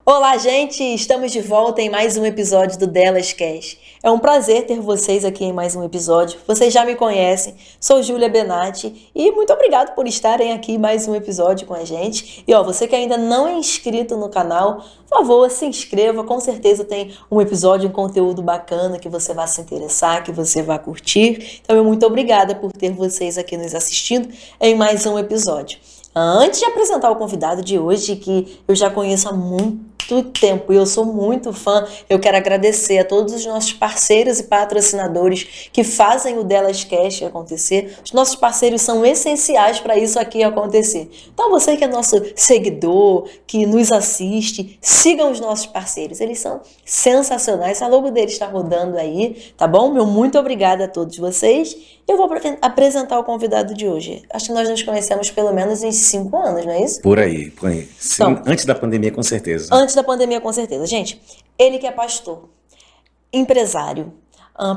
Olá, gente! Estamos de volta em mais um episódio do Delas Cast. É um prazer ter vocês aqui em mais um episódio. Vocês já me conhecem, sou Júlia Benatti e muito obrigado por estarem aqui em mais um episódio com a gente. E você que ainda não é inscrito no canal, por favor, se inscreva. Com certeza tem um episódio, um conteúdo bacana que você vai se interessar, que você vai curtir. Então, muito obrigada por ter vocês aqui nos assistindo em mais um episódio. Antes de apresentar o convidado de hoje, que eu já conheço há muito tempo e eu sou muito fã, eu quero agradecer a todos os nossos parceiros e patrocinadores que fazem o Delas Cast acontecer. Os nossos parceiros são essenciais para isso aqui acontecer. Então você que é nosso seguidor, que nos assiste, sigam os nossos parceiros, eles são sensacionais. A logo deles está rodando aí, tá bom? Meu muito obrigada a todos vocês. Eu vou apresentar o convidado de hoje. Acho que nós nos conhecemos pelo menos em 5 anos, não é isso? Por aí, por aí. Sim, então, antes da pandemia, com certeza. Antes da pandemia, com certeza. Gente, ele que é pastor, empresário,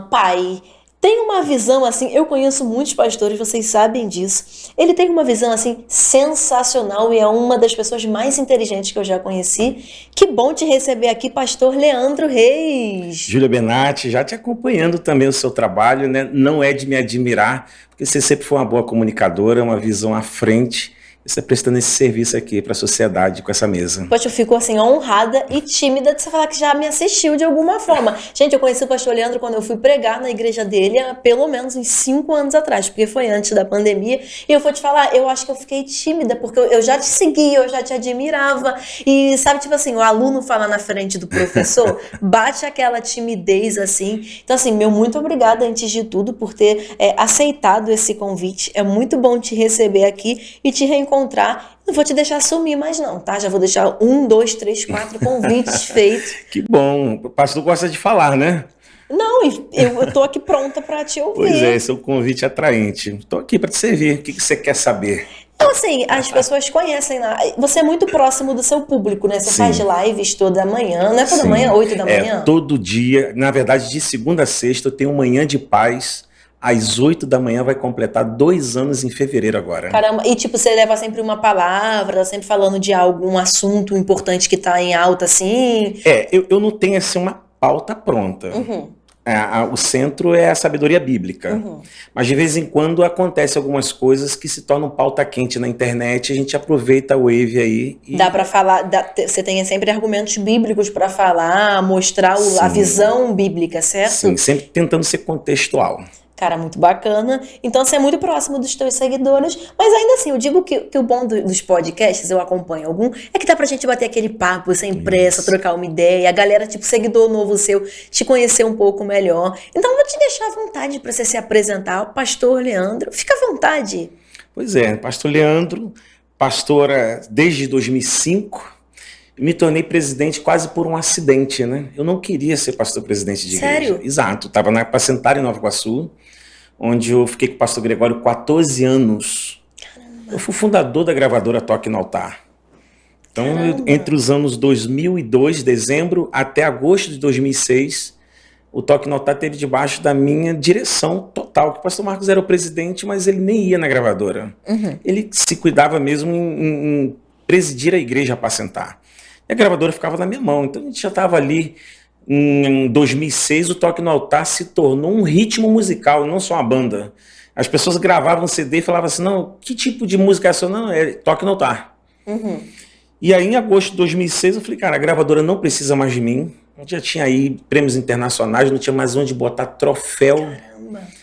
pai, tem uma visão assim, eu conheço muitos pastores, vocês sabem disso. Ele tem uma visão assim sensacional e é uma das pessoas mais inteligentes que eu já conheci. Que bom te receber aqui, pastor Leandro Reis. Júlia Benatti, já te acompanhando também o seu trabalho, né? Não é de me admirar, porque você sempre foi uma boa comunicadora, uma visão à frente. Você está prestando esse serviço aqui para a sociedade com essa mesa. Poxa, eu fico assim honrada e tímida de você falar que já me assistiu de alguma forma. Gente, eu conheci o pastor Leandro quando eu fui pregar na igreja dele há pelo menos uns 5 anos atrás, porque foi antes da pandemia. E eu vou te falar, eu acho que eu fiquei tímida, porque eu já te seguia, eu já te admirava. E sabe, tipo assim, o aluno fala na frente do professor, bate aquela timidez assim. Então assim, meu muito obrigada antes de tudo por ter aceitado esse convite. É muito bom te receber aqui e te reencontrar. Não vou te deixar sumir mais não, tá? Já vou deixar 1, 2, 3, 4 convites feitos. Que bom, o pastor gosta de falar, né? Não, eu tô aqui pronta para te ouvir. Pois é, esse é um convite atraente. Estou aqui para te servir. O que você quer saber? Então, assim, as pessoas conhecem, você é muito próximo do seu público, né? Você faz lives toda manhã, não é toda manhã, 8 da manhã? Todo dia, na verdade, de segunda a sexta, eu tenho Manhã de Paz. Às 8 da manhã vai completar 2 anos em fevereiro agora. Caramba, e tipo, você leva sempre uma palavra, tá sempre falando de algum assunto importante que tá em alta, assim? Eu não tenho assim uma pauta pronta. Uhum. O centro é a sabedoria bíblica. Uhum. Mas de vez em quando acontece algumas coisas que se tornam pauta quente na internet, a gente aproveita o wave aí. Dá para falar, você tem sempre argumentos bíblicos para falar, mostrar a visão bíblica, certo? Sim, sempre tentando ser contextual. Cara, muito bacana. Então, você é muito próximo dos teus seguidores. Mas ainda assim, eu digo que o bom dos podcasts, eu acompanho algum, é que dá pra gente bater aquele papo sem pressa, trocar uma ideia. A galera, tipo, seguidor novo seu, te conhecer um pouco melhor. Então, eu vou te deixar à vontade pra você se apresentar. O pastor Leandro, fica à vontade. Pois é, pastor Leandro, pastora desde 2005. Me tornei presidente quase por um acidente, né? Eu não queria ser pastor-presidente de igreja. Sério? Exato. Estava na Apacentária em Nova Iguaçu, onde eu fiquei com o pastor Gregório 14 anos. Caramba. Eu fui fundador da gravadora Toque no Altar. Então, entre os anos 2002, dezembro, até agosto de 2006, o Toque no Altar esteve debaixo da minha direção total. Que o pastor Marcos era o presidente, mas ele nem ia na gravadora. Uhum. Ele se cuidava mesmo em presidir a igreja Apacentar. E a gravadora ficava na minha mão. Então a gente já estava ali. Em 2006, o Toque no Altar se tornou um ritmo musical, não só uma banda. As pessoas gravavam CD e falavam assim, não, que tipo de música é essa? Não, é Toque no Altar. Uhum. E aí, em agosto de 2006, eu falei, cara, a gravadora não precisa mais de mim. A gente já tinha aí prêmios internacionais, não tinha mais onde botar troféu. Caramba.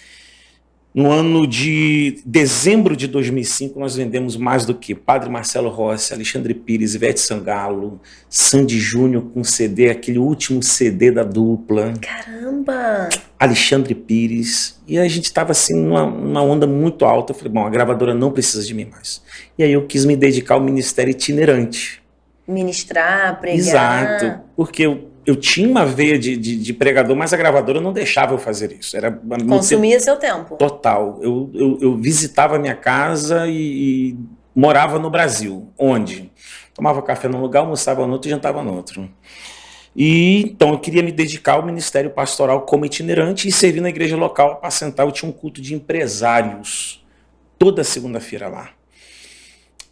No ano de dezembro de 2005, nós vendemos mais do que Padre Marcelo Rossi, Alexandre Pires, Ivete Sangalo, Sandy Júnior com CD, aquele último CD da dupla. Caramba! Alexandre Pires. E a gente estava assim numa onda muito alta. Eu falei, bom, a gravadora não precisa de mim mais. E aí eu quis me dedicar ao ministério itinerante. Ministrar, pregar. Exato, porque eu tinha uma veia de pregador, mas a gravadora não deixava eu fazer isso. Consumia seu tempo. Total. Eu visitava a minha casa e morava no Brasil. Onde? Tomava café num lugar, almoçava no outro e jantava no outro. E então eu queria me dedicar ao ministério pastoral como itinerante e servir na igreja local. Apacentar, eu tinha um culto de empresários toda segunda-feira lá.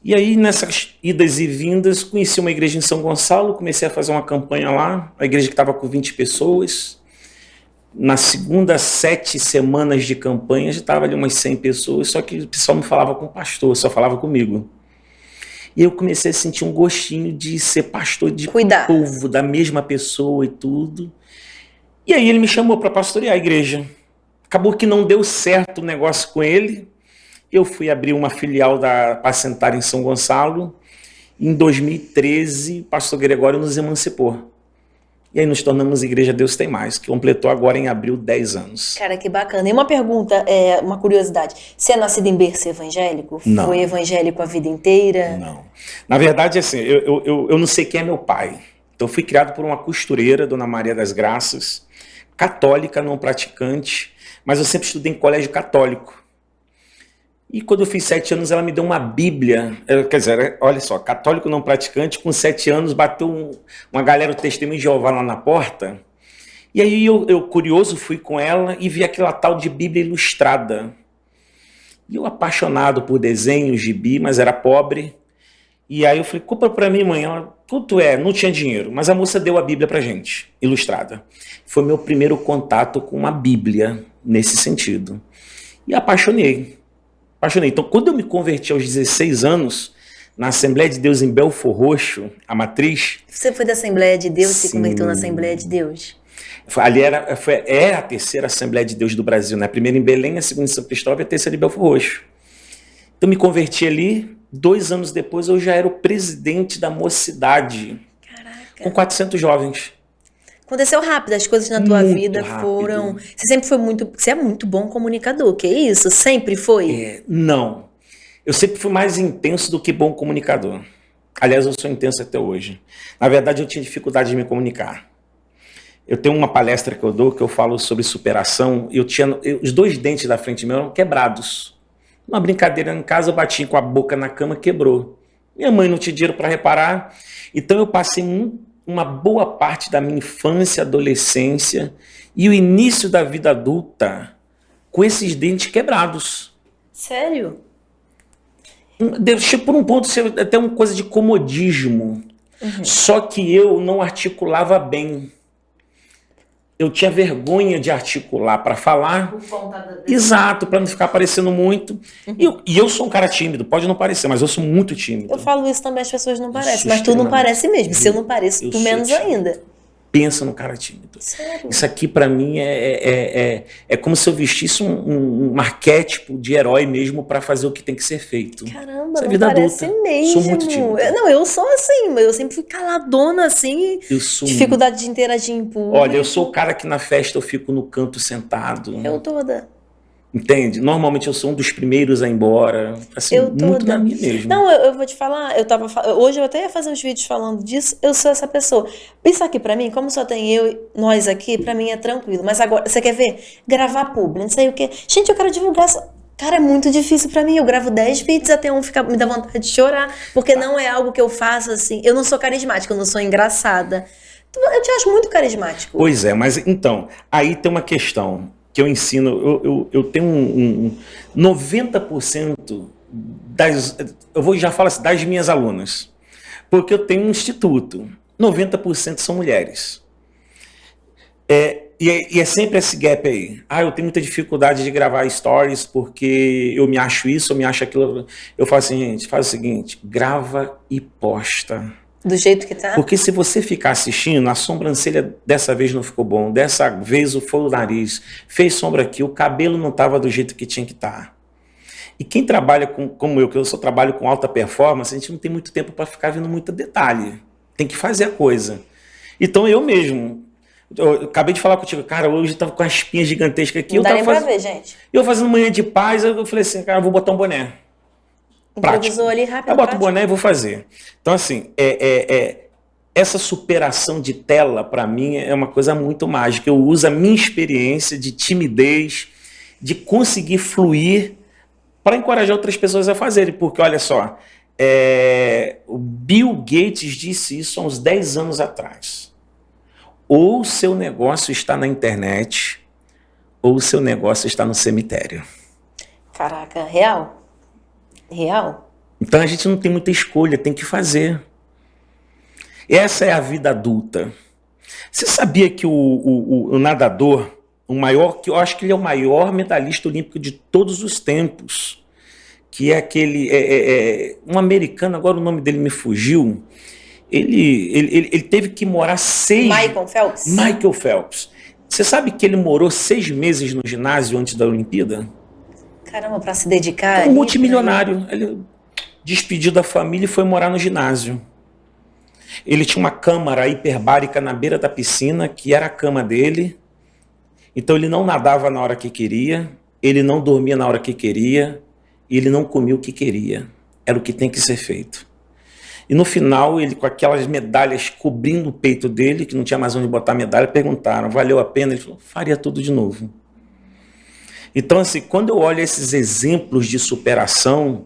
E aí, nessas idas e vindas, conheci uma igreja em São Gonçalo, comecei a fazer uma campanha lá, a igreja que estava com 20 pessoas. Na segunda 7 semanas de campanha, já estava ali umas 100 pessoas, só que o pessoal não falava com o pastor, só falava comigo. E eu comecei a sentir um gostinho de ser pastor de povo, da mesma pessoa e tudo. E aí ele me chamou para pastorear a igreja. Acabou que não deu certo o negócio com ele. Eu fui abrir uma filial da Pacentar em São Gonçalo. Em 2013, o pastor Gregório nos emancipou. E aí nos tornamos Igreja Deus Tem Mais, que completou agora em abril 10 anos. Cara, que bacana. E uma pergunta, uma curiosidade. Você é nascido em berço evangélico? Não. Foi evangélico a vida inteira? Não. Na verdade, assim, eu não sei quem é meu pai. Então, eu fui criado por uma costureira, Dona Maria das Graças, católica, não praticante, mas eu sempre estudei em colégio católico. E quando eu fiz 7 anos, ela me deu uma Bíblia. Quer dizer, olha só, católico não praticante, com 7 anos, bateu uma galera do Testemunho de Jeová lá na porta. E aí eu curioso, fui com ela e vi aquela tal de Bíblia ilustrada. E eu apaixonado por desenhos, gibi, mas era pobre. E aí eu falei, compra pra mim, mãe. Ela, quanto é? Não tinha dinheiro. Mas a moça deu a Bíblia pra gente, ilustrada. Foi meu primeiro contato com uma Bíblia, nesse sentido. E apaixonei. Então, quando eu me converti aos 16 anos, na Assembleia de Deus em Belfor Roxo, a matriz... Você foi da Assembleia de Deus e se Sim. converteu na Assembleia de Deus? Ali é a terceira Assembleia de Deus do Brasil, né? A primeira em Belém, a segunda em São Cristóvão e a terceira em Belfor Roxo. Então, me converti ali. 2 anos depois, eu já era o presidente da mocidade. Caraca. Com 400 jovens. Aconteceu rápido, as coisas na tua Muito vida rápido. foram... Você sempre foi muito... Você é muito bom comunicador, que isso? Sempre foi? Não. Eu sempre fui mais intenso do que bom comunicador. Aliás, eu sou intenso até hoje. Na verdade, eu tinha dificuldade de me comunicar. Eu tenho uma palestra que eu dou que eu falo sobre superação. Os 2 dentes da frente meu eram quebrados. Uma brincadeira em casa, eu bati com a boca na cama, quebrou. Minha mãe não tinha dinheiro para reparar. Então, eu passei uma boa parte da minha infância, adolescência e o início da vida adulta com esses dentes quebrados. Sério? Por um ponto, até uma coisa de comodismo. Só que eu não articulava bem. Eu tinha vergonha de articular para falar. Por conta Exato, para não ficar parecendo muito. E eu sou um cara tímido, pode não parecer, mas eu sou muito tímido. Eu falo isso também, as pessoas não parecem, mas tu extremamente não parece mesmo. Se eu não pareço, tu menos tímido. ainda. Pensa no cara tímido. Sério? Isso aqui para mim é como se eu vestisse um arquétipo de herói mesmo para fazer o que tem que ser feito. Caramba, Isso é não vida parece adulta. mesmo. Sou muito tímido. Eu sou assim, mas eu sempre fui caladona assim. Eu sou Dificuldade de interagir em público. Olha, eu sou o cara que na festa eu fico no canto sentado. Eu toda. Entende? Normalmente eu sou um dos primeiros a ir embora. Assim, Eu muito toda. na minha mesmo. Não, eu vou te falar, hoje eu até ia fazer uns vídeos falando disso, eu sou essa pessoa. Isso aqui pra mim, como só tem nós aqui, pra mim é tranquilo. Mas agora, você quer ver? Gravar publi, não sei o quê. Gente, eu quero divulgar essa... Cara, é muito difícil pra mim. Eu gravo 10 vídeos até um me dá vontade de chorar, porque não é algo que eu faço assim. Eu não sou carismática, eu não sou engraçada. Eu te acho muito carismático. Pois é, mas então, aí tem uma questão que eu ensino, eu tenho 90% já falo assim, das minhas alunas, porque eu tenho um instituto, 90% são mulheres. E é sempre esse gap aí. Eu tenho muita dificuldade de gravar stories porque eu me acho isso, eu me acho aquilo. Eu falo assim, gente, faz o seguinte, grava e posta. Do jeito que tá? Porque se você ficar assistindo, a sobrancelha dessa vez não ficou bom, dessa vez foi o nariz, fez sombra aqui, o cabelo não estava do jeito que tinha que estar. E quem trabalha como eu, que eu só trabalho com alta performance, a gente não tem muito tempo para ficar vendo muito detalhe. Tem que fazer a coisa. Então eu mesmo, eu acabei de falar contigo, cara, hoje eu estava com uma espinha gigantesca aqui. Não dá nem pra ver, gente. Eu fazendo manhã de paz, eu falei assim, cara, eu vou botar um boné. Improvisou ali rápido. Eu boto o boné e vou fazer. Então, assim, essa superação de tela, para mim, é uma coisa muito mágica. Eu uso a minha experiência de timidez, de conseguir fluir para encorajar outras pessoas a fazerem. Porque, olha só, o Bill Gates disse isso há uns 10 anos atrás. Ou o seu negócio está na internet, ou o seu negócio está no cemitério. Caraca, real? Real? Então a gente não tem muita escolha, tem que fazer. Essa é a vida adulta. Você sabia que o nadador, o maior, que eu acho que ele é o maior medalhista olímpico de todos os tempos, que é aquele, um americano, agora o nome dele me fugiu, ele teve que morar Michael Phelps? Michael Phelps. Você sabe que ele morou 6 meses no ginásio antes da Olimpíada? Caramba, para se dedicar. Um multimilionário. Ele despediu da família e foi morar no ginásio. Ele tinha uma câmara hiperbárica na beira da piscina, que era a cama dele. Então ele não nadava na hora que queria, ele não dormia na hora que queria, e ele não comia o que queria. Era o que tem que ser feito. E no final, ele com aquelas medalhas cobrindo o peito dele, que não tinha mais onde botar a medalha, perguntaram, valeu a pena? Ele falou, faria tudo de novo. Então, assim, quando eu olho esses exemplos de superação,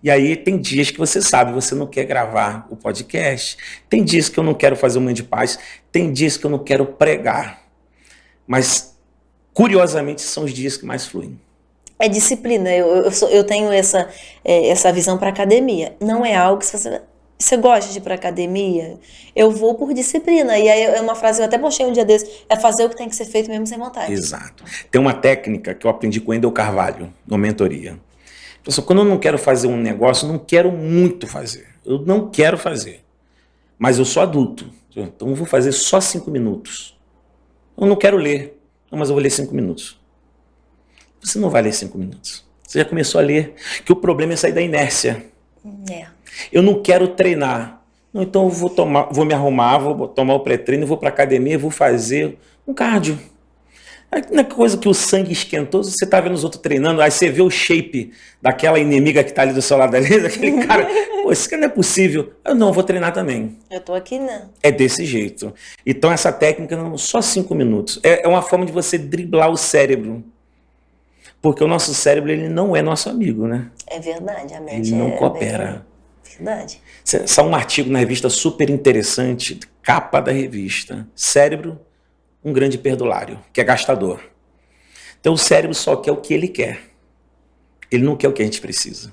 e aí tem dias que você sabe, você não quer gravar o podcast, tem dias que eu não quero fazer o Manhã de Paz, tem dias que eu não quero pregar, mas curiosamente são os dias que mais fluem. É disciplina, eu tenho essa visão para academia, não é algo que você gosta de ir para academia, eu vou por disciplina, e aí é uma frase, eu até postei um dia desse, é fazer o que tem que ser feito mesmo sem vontade. Exato. Tem uma técnica que eu aprendi com o Wendel Carvalho, na mentoria. Pessoal, quando eu não quero fazer um negócio, eu não quero muito fazer. Eu não quero fazer. Mas eu sou adulto. Então eu vou fazer só 5 minutos. Eu não quero ler. Não, mas eu vou ler 5 minutos. Você não vai ler 5 minutos. Você já começou a ler. Que o problema é sair da inércia. Eu não quero treinar. Não, então eu vou me arrumar, vou tomar o pré-treino, vou para academia, vou fazer um cardio. Na coisa que o sangue esquentou, você tá vendo os outros treinando, aí você vê o shape daquela inimiga que tá ali do seu lado ali, daquele cara, pô, isso não é possível. Eu não, vou treinar também. Eu tô aqui, né? É desse jeito. Então essa técnica, não, só 5 minutos. É uma forma de você driblar o cérebro. Porque o nosso cérebro, ele não é nosso amigo, né? É verdade, a mente ele não coopera. Verdade. Saiu um artigo na revista super interessante, capa da revista. Cérebro, um grande perdulário, que é gastador. Então o cérebro só quer o que ele quer. Ele não quer o que a gente precisa.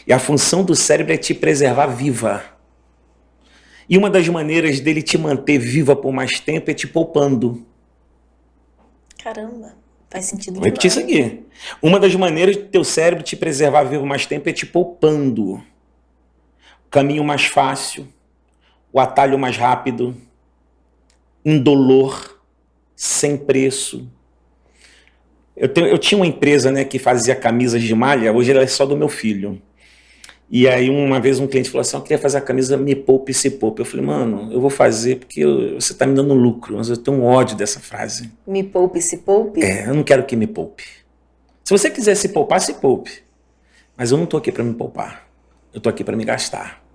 E a função do cérebro é te preservar viva. E uma das maneiras dele te manter viva por mais tempo é te poupando. Caramba, faz sentido. Vou repetir isso aqui. Uma das maneiras do teu cérebro te preservar vivo mais tempo é te poupando. O caminho mais fácil, o atalho mais rápido, indolor, sem preço. Eu tinha uma empresa, né, que fazia camisas de malha, hoje ela é só do meu filho. E aí uma vez um cliente falou assim, eu queria fazer a camisa Me Poupe Se Poupe. Eu falei, mano, eu vou fazer porque você está me dando lucro, mas eu tenho um ódio dessa frase. Me poupe, se poupe? Eu não quero que me poupe. Se você quiser se poupar, se poupe. Mas eu não estou aqui para me poupar. Eu estou aqui para me gastar.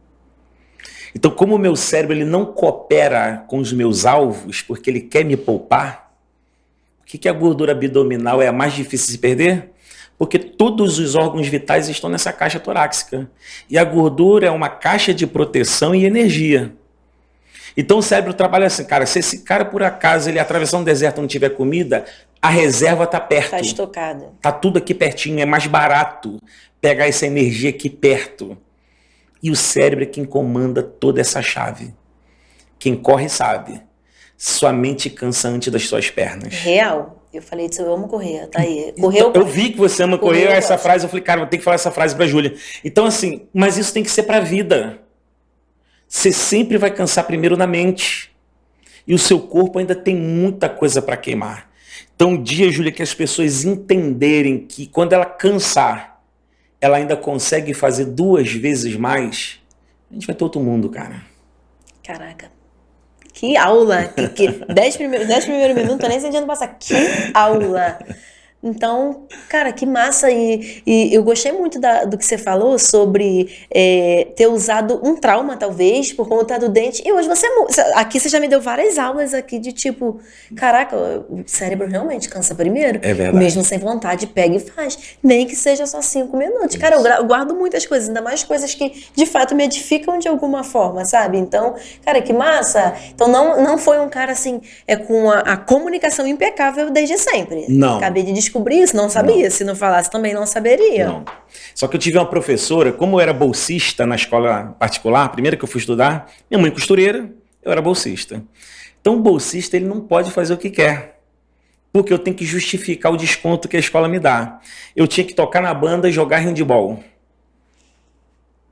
Então, como o meu cérebro ele não coopera com os meus alvos, porque ele quer me poupar, por que a gordura abdominal é a mais difícil de se perder? Porque todos os órgãos vitais estão nessa caixa torácica. E a gordura é uma caixa de proteção e energia. Então o cérebro trabalha assim, cara, se esse cara por acaso ele atravessar um deserto e não tiver comida, a reserva está perto. Está estocada. Está tudo aqui pertinho, é mais barato pegar essa energia aqui perto. E o cérebro é quem comanda toda essa chave. Quem corre sabe. Sua mente cansa antes das suas pernas. Real. Eu falei disso, eu amo correr, tá aí. Correu, eu vi que você ama correr, essa frase, eu falei, cara, vou ter que falar essa frase pra Júlia. Então assim, mas isso tem que ser pra vida. Você sempre vai cansar primeiro na mente. E o seu corpo ainda tem muita coisa pra queimar. Então um dia, Júlia, que as pessoas entenderem que quando ela cansar, ela ainda consegue fazer 2 vezes mais, a gente vai ter outro mundo, cara. Caraca. Que aula! 10 primeiros minutos, tô nem sentindo passar. Que aula! Então, cara, que massa. E eu gostei muito do que você falou sobre ter usado um trauma, talvez, por conta do dente. E hoje aqui você já me deu várias aulas aqui de tipo, caraca, o cérebro realmente cansa primeiro. É verdade. Mesmo sem vontade, pega e faz. Nem que seja só 5 minutos. Cara, eu guardo muitas coisas, ainda mais coisas que de fato me edificam de alguma forma, sabe? Então, cara, que massa. Então não foi um cara assim, com a comunicação impecável desde sempre. Não. Acabei de descobrir descobri isso, não sabia. Não. Se não falasse também não saberia. Não. Só que eu tive uma professora, como eu era bolsista na escola particular, a primeira que eu fui estudar, minha mãe costureira, eu era bolsista. Então o bolsista ele não pode fazer o que quer, porque eu tenho que justificar o desconto que a escola me dá. Eu tinha que tocar na banda e jogar handball.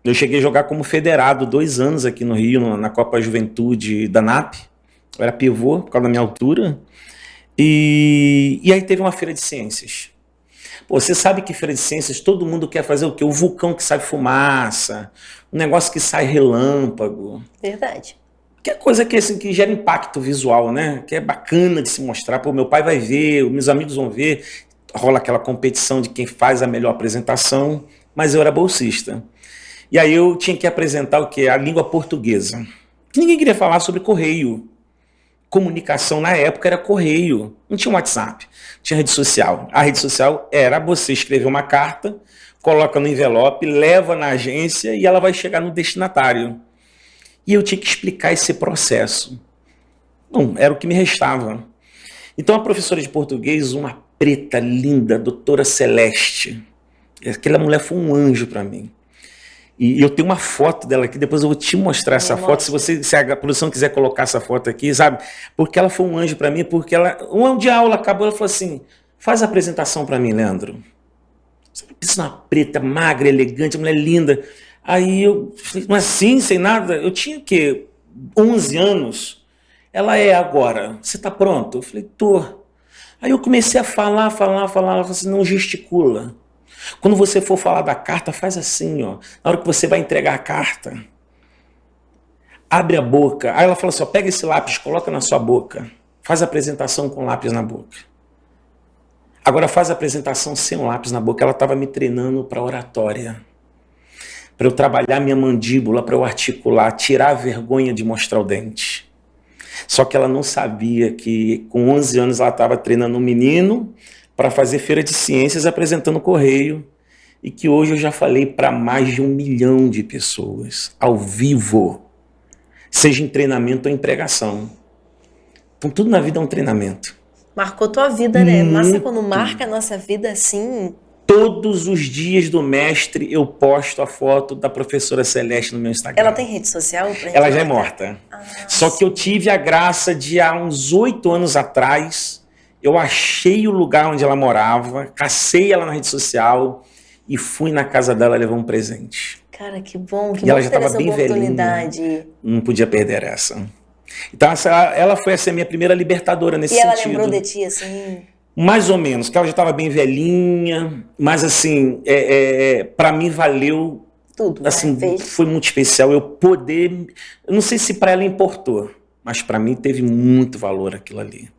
Eu cheguei a jogar como federado 2 anos aqui no Rio, na Copa Juventude da NAP. Eu era pivô por causa da minha altura. E aí teve uma feira de ciências. Pô, você sabe que feira de ciências todo mundo quer fazer o quê? O vulcão que sai fumaça, um negócio que sai relâmpago. Verdade. Que é coisa que, assim, que gera impacto visual, né? Que é bacana de se mostrar. Pô, meu pai vai ver, meus amigos vão ver. Rola aquela competição de quem faz a melhor apresentação. Mas eu era bolsista. E aí eu tinha que apresentar o quê? A língua portuguesa. Que ninguém queria falar sobre correio. Comunicação na época era correio. Não tinha WhatsApp, tinha rede social. A rede social era você escrever uma carta, coloca no envelope, leva na agência e ela vai chegar no destinatário. E eu tinha que explicar esse processo. Não, era o que me restava. Então a professora de português, uma preta linda, a doutora Celeste, aquela mulher foi um anjo para mim. E eu tenho uma foto dela aqui, depois eu vou te mostrar essa foto, se a produção quiser colocar essa foto aqui, sabe? Porque ela foi um anjo para mim, porque um dia a aula acabou, ela falou assim, faz a apresentação para mim, Leandro. Pensa uma preta, magra, elegante, mulher linda. Aí eu falei, mas assim, sem nada, eu tinha o quê? 11 anos. Ela é agora, você tá pronto? Eu falei, tô. Aí eu comecei a falar, ela falou assim, não gesticula. Quando você for falar da carta, faz assim, ó. Na hora que você vai entregar a carta, abre a boca. Aí ela fala assim, ó, pega esse lápis, coloca na sua boca. Faz a apresentação com lápis na boca. Agora faz a apresentação sem o lápis na boca. Ela estava me treinando para oratória. Para eu trabalhar minha mandíbula, para eu articular, tirar a vergonha de mostrar o dente. Só que ela não sabia que com 11 anos ela estava treinando um menino para fazer feira de ciências apresentando correio, e que hoje eu já falei para mais de 1 milhão de pessoas, ao vivo, seja em treinamento ou em pregação. Então tudo na vida é um treinamento. Marcou tua vida, né? Massa quando marca a nossa vida assim. Todos os dias do mestre eu posto a foto da professora Celeste no meu Instagram. Ela tem rede social? Ela já é morta. Só que eu tive a graça de, há uns 8 anos atrás, eu achei o lugar onde ela morava, cacei ela na rede social e fui na casa dela levar um presente. Cara, que bom, que e bom ela já ter estava essa bem oportunidade. Velhinha. Não podia perder essa. Então ela foi a minha primeira libertadora nesse sentido. E sentido. ela lembrou de ti, assim? Mais ou menos, que ela já estava bem velhinha, mas assim, para mim valeu tudo, assim, né? Foi muito especial eu poder, eu não sei se para ela importou, mas para mim teve muito valor aquilo ali.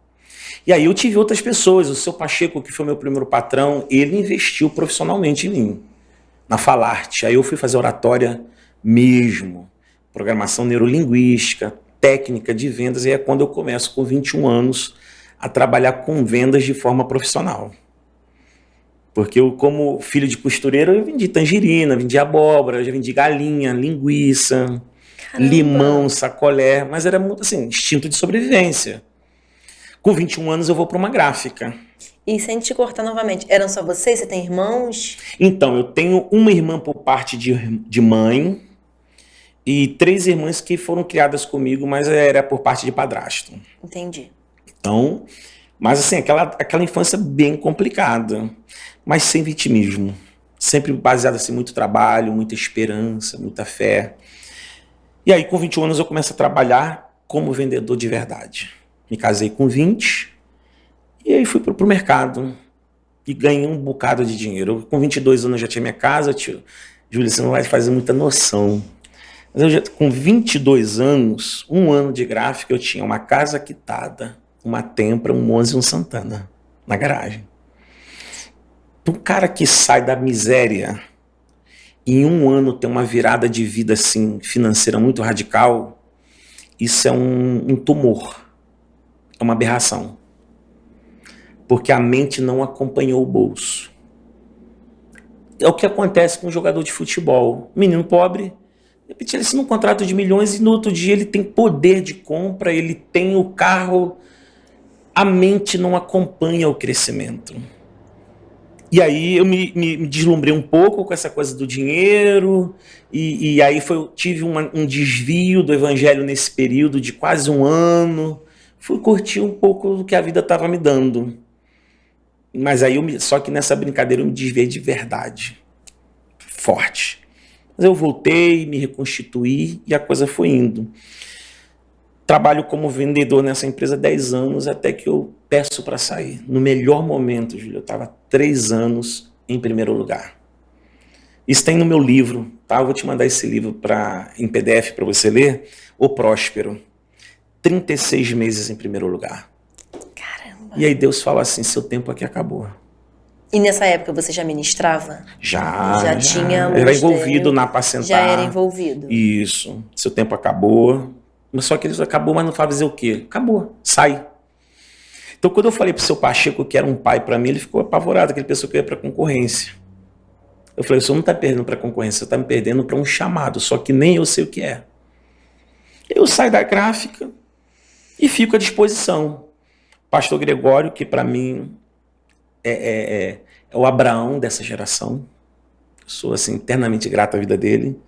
E aí eu tive outras pessoas, o seu Pacheco, que foi meu primeiro patrão, ele investiu profissionalmente em mim, na Falarte. Aí eu fui fazer oratória mesmo, programação neurolinguística, técnica de vendas, e é quando eu começo com 21 anos a trabalhar com vendas de forma profissional. Porque eu, como filho de costureiro, eu vendi tangerina, vendi abóbora, já vendi galinha, linguiça, limão, sacolé, mas era muito assim, instinto de sobrevivência. Com 21 anos eu vou para uma gráfica. E sem te cortar novamente, eram só vocês? Você tem irmãos? Então, eu tenho uma irmã por parte de mãe e 3 irmãs que foram criadas comigo, mas era por parte de padrasto. Entendi. Então, mas assim, aquela infância bem complicada, mas sem vitimismo. Sempre baseado assim, muito trabalho, muita esperança, muita fé. E aí, com 21 anos, eu começo a trabalhar como vendedor de verdade. Me casei com 20 e aí fui pro mercado e ganhei um bocado de dinheiro. Com 22 anos eu já tinha minha casa, tio. Júlia, você não vai fazer muita noção. Mas com 22 anos, 1 ano de gráfica, eu tinha uma casa quitada, uma Tempra, um Monza e um Santana na garagem. Um cara que sai da miséria e em 1 ano tem uma virada de vida assim, financeira muito radical, isso é um tumor. É uma aberração. Porque a mente não acompanhou o bolso. É o que acontece com um jogador de futebol. Menino pobre, de repente ele assina um contrato de milhões e no outro dia ele tem poder de compra, ele tem o carro. A mente não acompanha o crescimento. E aí eu me deslumbrei um pouco com essa coisa do dinheiro, e aí tive um desvio do evangelho nesse período de quase um ano. Fui curtir um pouco do que a vida estava me dando. Mas aí, só que nessa brincadeira eu me desviei de verdade. Forte. Mas eu voltei, me reconstituí e a coisa foi indo. Trabalho como vendedor nessa empresa há 10 anos, até que eu peço para sair. No melhor momento, Júlio, eu estava 3 anos em primeiro lugar. Isso tem no meu livro, tá? Eu vou te mandar esse livro em PDF para você ler. O Próspero. 36 meses em primeiro lugar. Caramba. E aí Deus fala assim, seu tempo aqui acabou. E nessa época você já ministrava? Já tinha era envolvido na apacentar. Já era envolvido. Isso. Seu tempo acabou. Mas só que ele acabou, mas não vai fazer o quê? Acabou. Sai. Então, quando eu falei pro seu Pacheco que era um pai para mim, ele ficou apavorado, que ele pensou que eu ia para concorrência. Eu falei, o senhor não está perdendo para concorrência, você está me perdendo para um chamado, só que nem eu sei o que é. Eu saio da gráfica e fico à disposição. Pastor Gregório, que para mim é o Abraão dessa geração. Eu sou assim, eternamente grato à vida dele.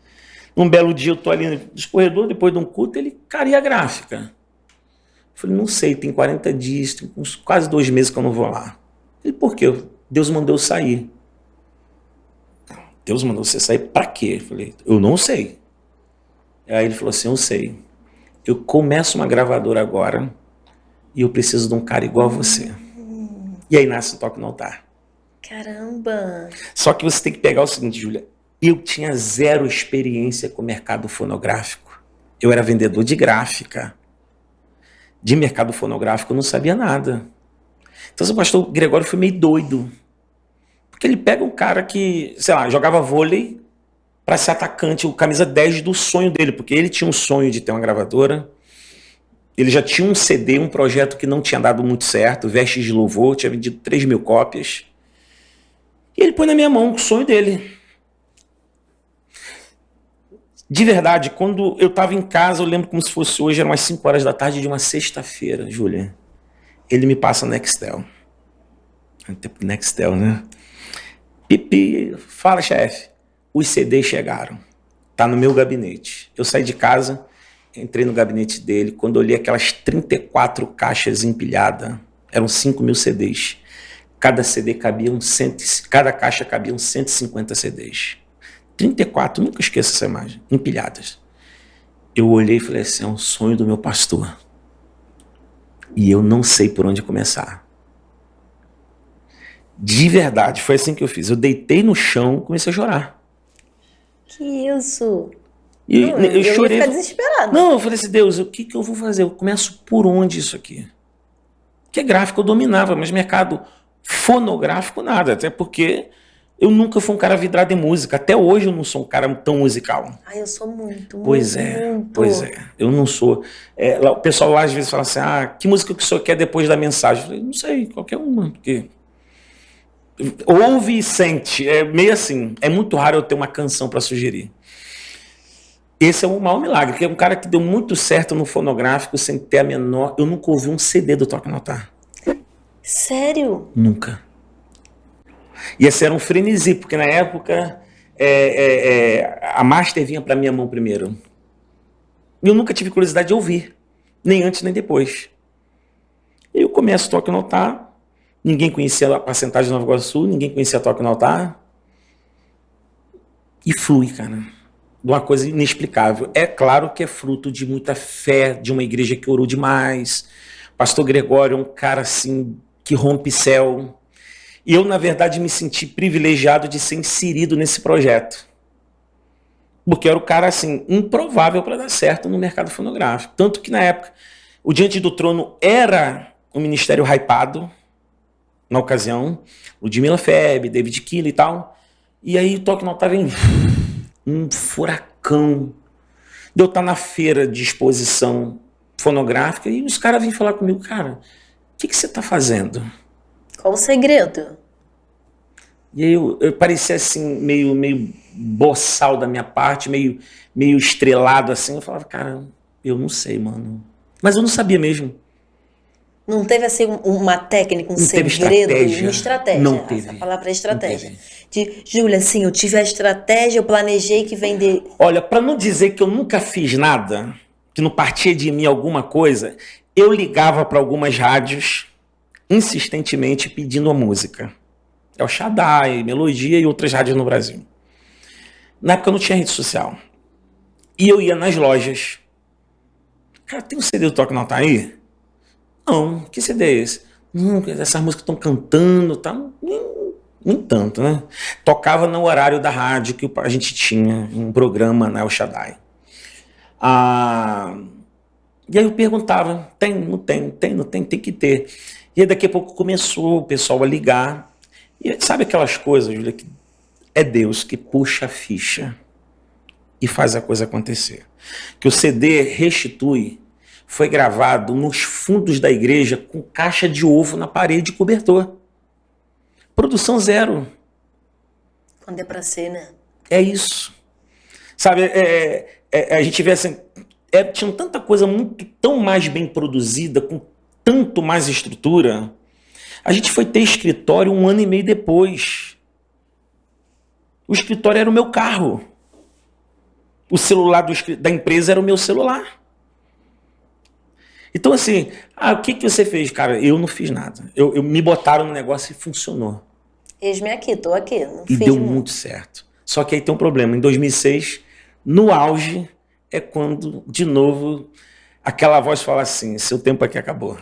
Um belo dia eu estou ali nos corredores, depois de um culto, ele, cara, e a gráfica? Eu falei, não sei, tem 40 dias, tem uns quase 2 meses que eu não vou lá. Ele, por quê? Deus mandou eu sair. Deus mandou você sair pra quê? Eu falei, eu não sei. Aí ele falou assim, eu sei. Eu começo uma gravadora agora e eu preciso de um cara igual a você. E aí nasce o Toque no Altar. Caramba! Só que você tem que pegar o seguinte, Júlia. Eu tinha 0 experiência com o mercado fonográfico. Eu era vendedor de gráfica. De mercado fonográfico eu não sabia nada. Então o pastor Gregório foi meio doido. Porque ele pega um cara que, sei lá, jogava vôlei para ser atacante, o camisa 10 do sonho dele. Porque ele tinha um sonho de ter uma gravadora. Ele já tinha um CD, um projeto que não tinha dado muito certo, Vestes de Louvor, tinha vendido 3.000 cópias. E ele põe na minha mão o sonho dele. De verdade, quando eu estava em casa, eu lembro como se fosse hoje, eram umas 5 horas da tarde de uma sexta-feira, Júlia. Ele me passa Nextel. Nextel, né? Pipi, fala, chefe. Os CDs chegaram. Tá no meu gabinete. Eu saí de casa, entrei no gabinete dele. Quando eu olhei aquelas 34 caixas empilhadas, eram 5.000 CDs. Cada caixa cabia 150 CDs. 34, nunca esqueço essa imagem, empilhadas. Eu olhei e falei assim, é um sonho do meu pastor. E eu não sei por onde começar. De verdade, foi assim que eu fiz. Eu deitei no chão e comecei a chorar. Que isso? E não, eu chorei. Ia ficar desesperado. Não, eu falei assim, Deus, o que eu vou fazer? Eu começo por onde isso aqui? Porque gráfico eu dominava, mas mercado fonográfico nada. Até porque eu nunca fui um cara vidrado em música. Até hoje eu não sou um cara tão musical. Eu sou muito, Pois é. Eu não sou. O pessoal lá às vezes fala assim, que música que o senhor quer depois da mensagem? Eu falei, não sei, qualquer uma. Porque ouve e sente. É meio assim. É muito raro eu ter uma canção para sugerir. Esse é um mau milagre, porque é um cara que deu muito certo no fonográfico sem ter a menor... Eu nunca ouvi um CD do Toque no Altar. Sério? Nunca. E esse era um frenesi, porque na época a master vinha para minha mão primeiro. E eu nunca tive curiosidade de ouvir, nem antes nem depois. E eu começo o Toque no Altar, ninguém conhecia a Apacentagem de Nova Iguaçu, ninguém conhecia Toque no Altar. E flui, cara. De uma coisa inexplicável. É claro que é fruto de muita fé, de uma igreja que orou demais. Pastor Gregório é um cara assim que rompe céu. E eu, na verdade, me senti privilegiado de ser inserido nesse projeto. Porque eu era o cara, assim, improvável para dar certo no mercado fonográfico. Tanto que, na época, o Diante do Trono era um ministério hypado, na ocasião. Ludmila Feb, David Keeler e tal. E aí o Toque no Altar vem um furacão. De eu estar na feira de exposição fonográfica e os caras vêm falar comigo, cara, o que você está fazendo? Qual o segredo? E aí eu parecia assim, meio boçal da minha parte, meio estrelado assim. Eu falava, cara, eu não sei, mano. Mas eu não sabia mesmo. Não teve assim uma técnica, um Não teve segredo, estratégia. uma estratégia. Não teve. A palavra é estratégia. Não teve. De, Júlia, assim, eu tive a estratégia, eu planejei que vender. Olha, para não dizer que eu nunca fiz nada, que não partia de mim alguma coisa, eu ligava para algumas rádios insistentemente pedindo a música. É o Shaddai, Melodia e outras rádios no Brasil. Na época eu não tinha rede social. E eu ia nas lojas. Cara, tem um CD do Toque Não Tá aí? Não, que CD é esse? Essas músicas estão cantando, tá? Nem tanto, né? Tocava no horário da rádio que a gente tinha, um programa na El Shaddai. E aí eu perguntava, tem, não tem, tem, não tem, tem que ter. E aí daqui a pouco começou o pessoal a ligar. E sabe aquelas coisas, Júlia, que é Deus que puxa a ficha e faz a coisa acontecer. Que o CD Restitui foi gravado nos fundos da igreja com caixa de ovo na parede e cobertor. Produção zero. Quando é pra ser, né? É isso. Sabe, a gente vê assim, tinha tanta coisa muito, tão mais bem produzida, com tanto mais estrutura. A gente foi ter escritório 1 ano e meio depois. O escritório era o meu carro. O celular da empresa era o meu celular. Então, assim, o que você fez? Cara, eu não fiz nada. Eu me botaram no negócio e funcionou. Eis-me aqui, tô aqui. Não E fiz deu muito. muito certo. Só que aí tem um problema. Em 2006, no auge, é quando, de novo, aquela voz fala assim, seu tempo aqui acabou.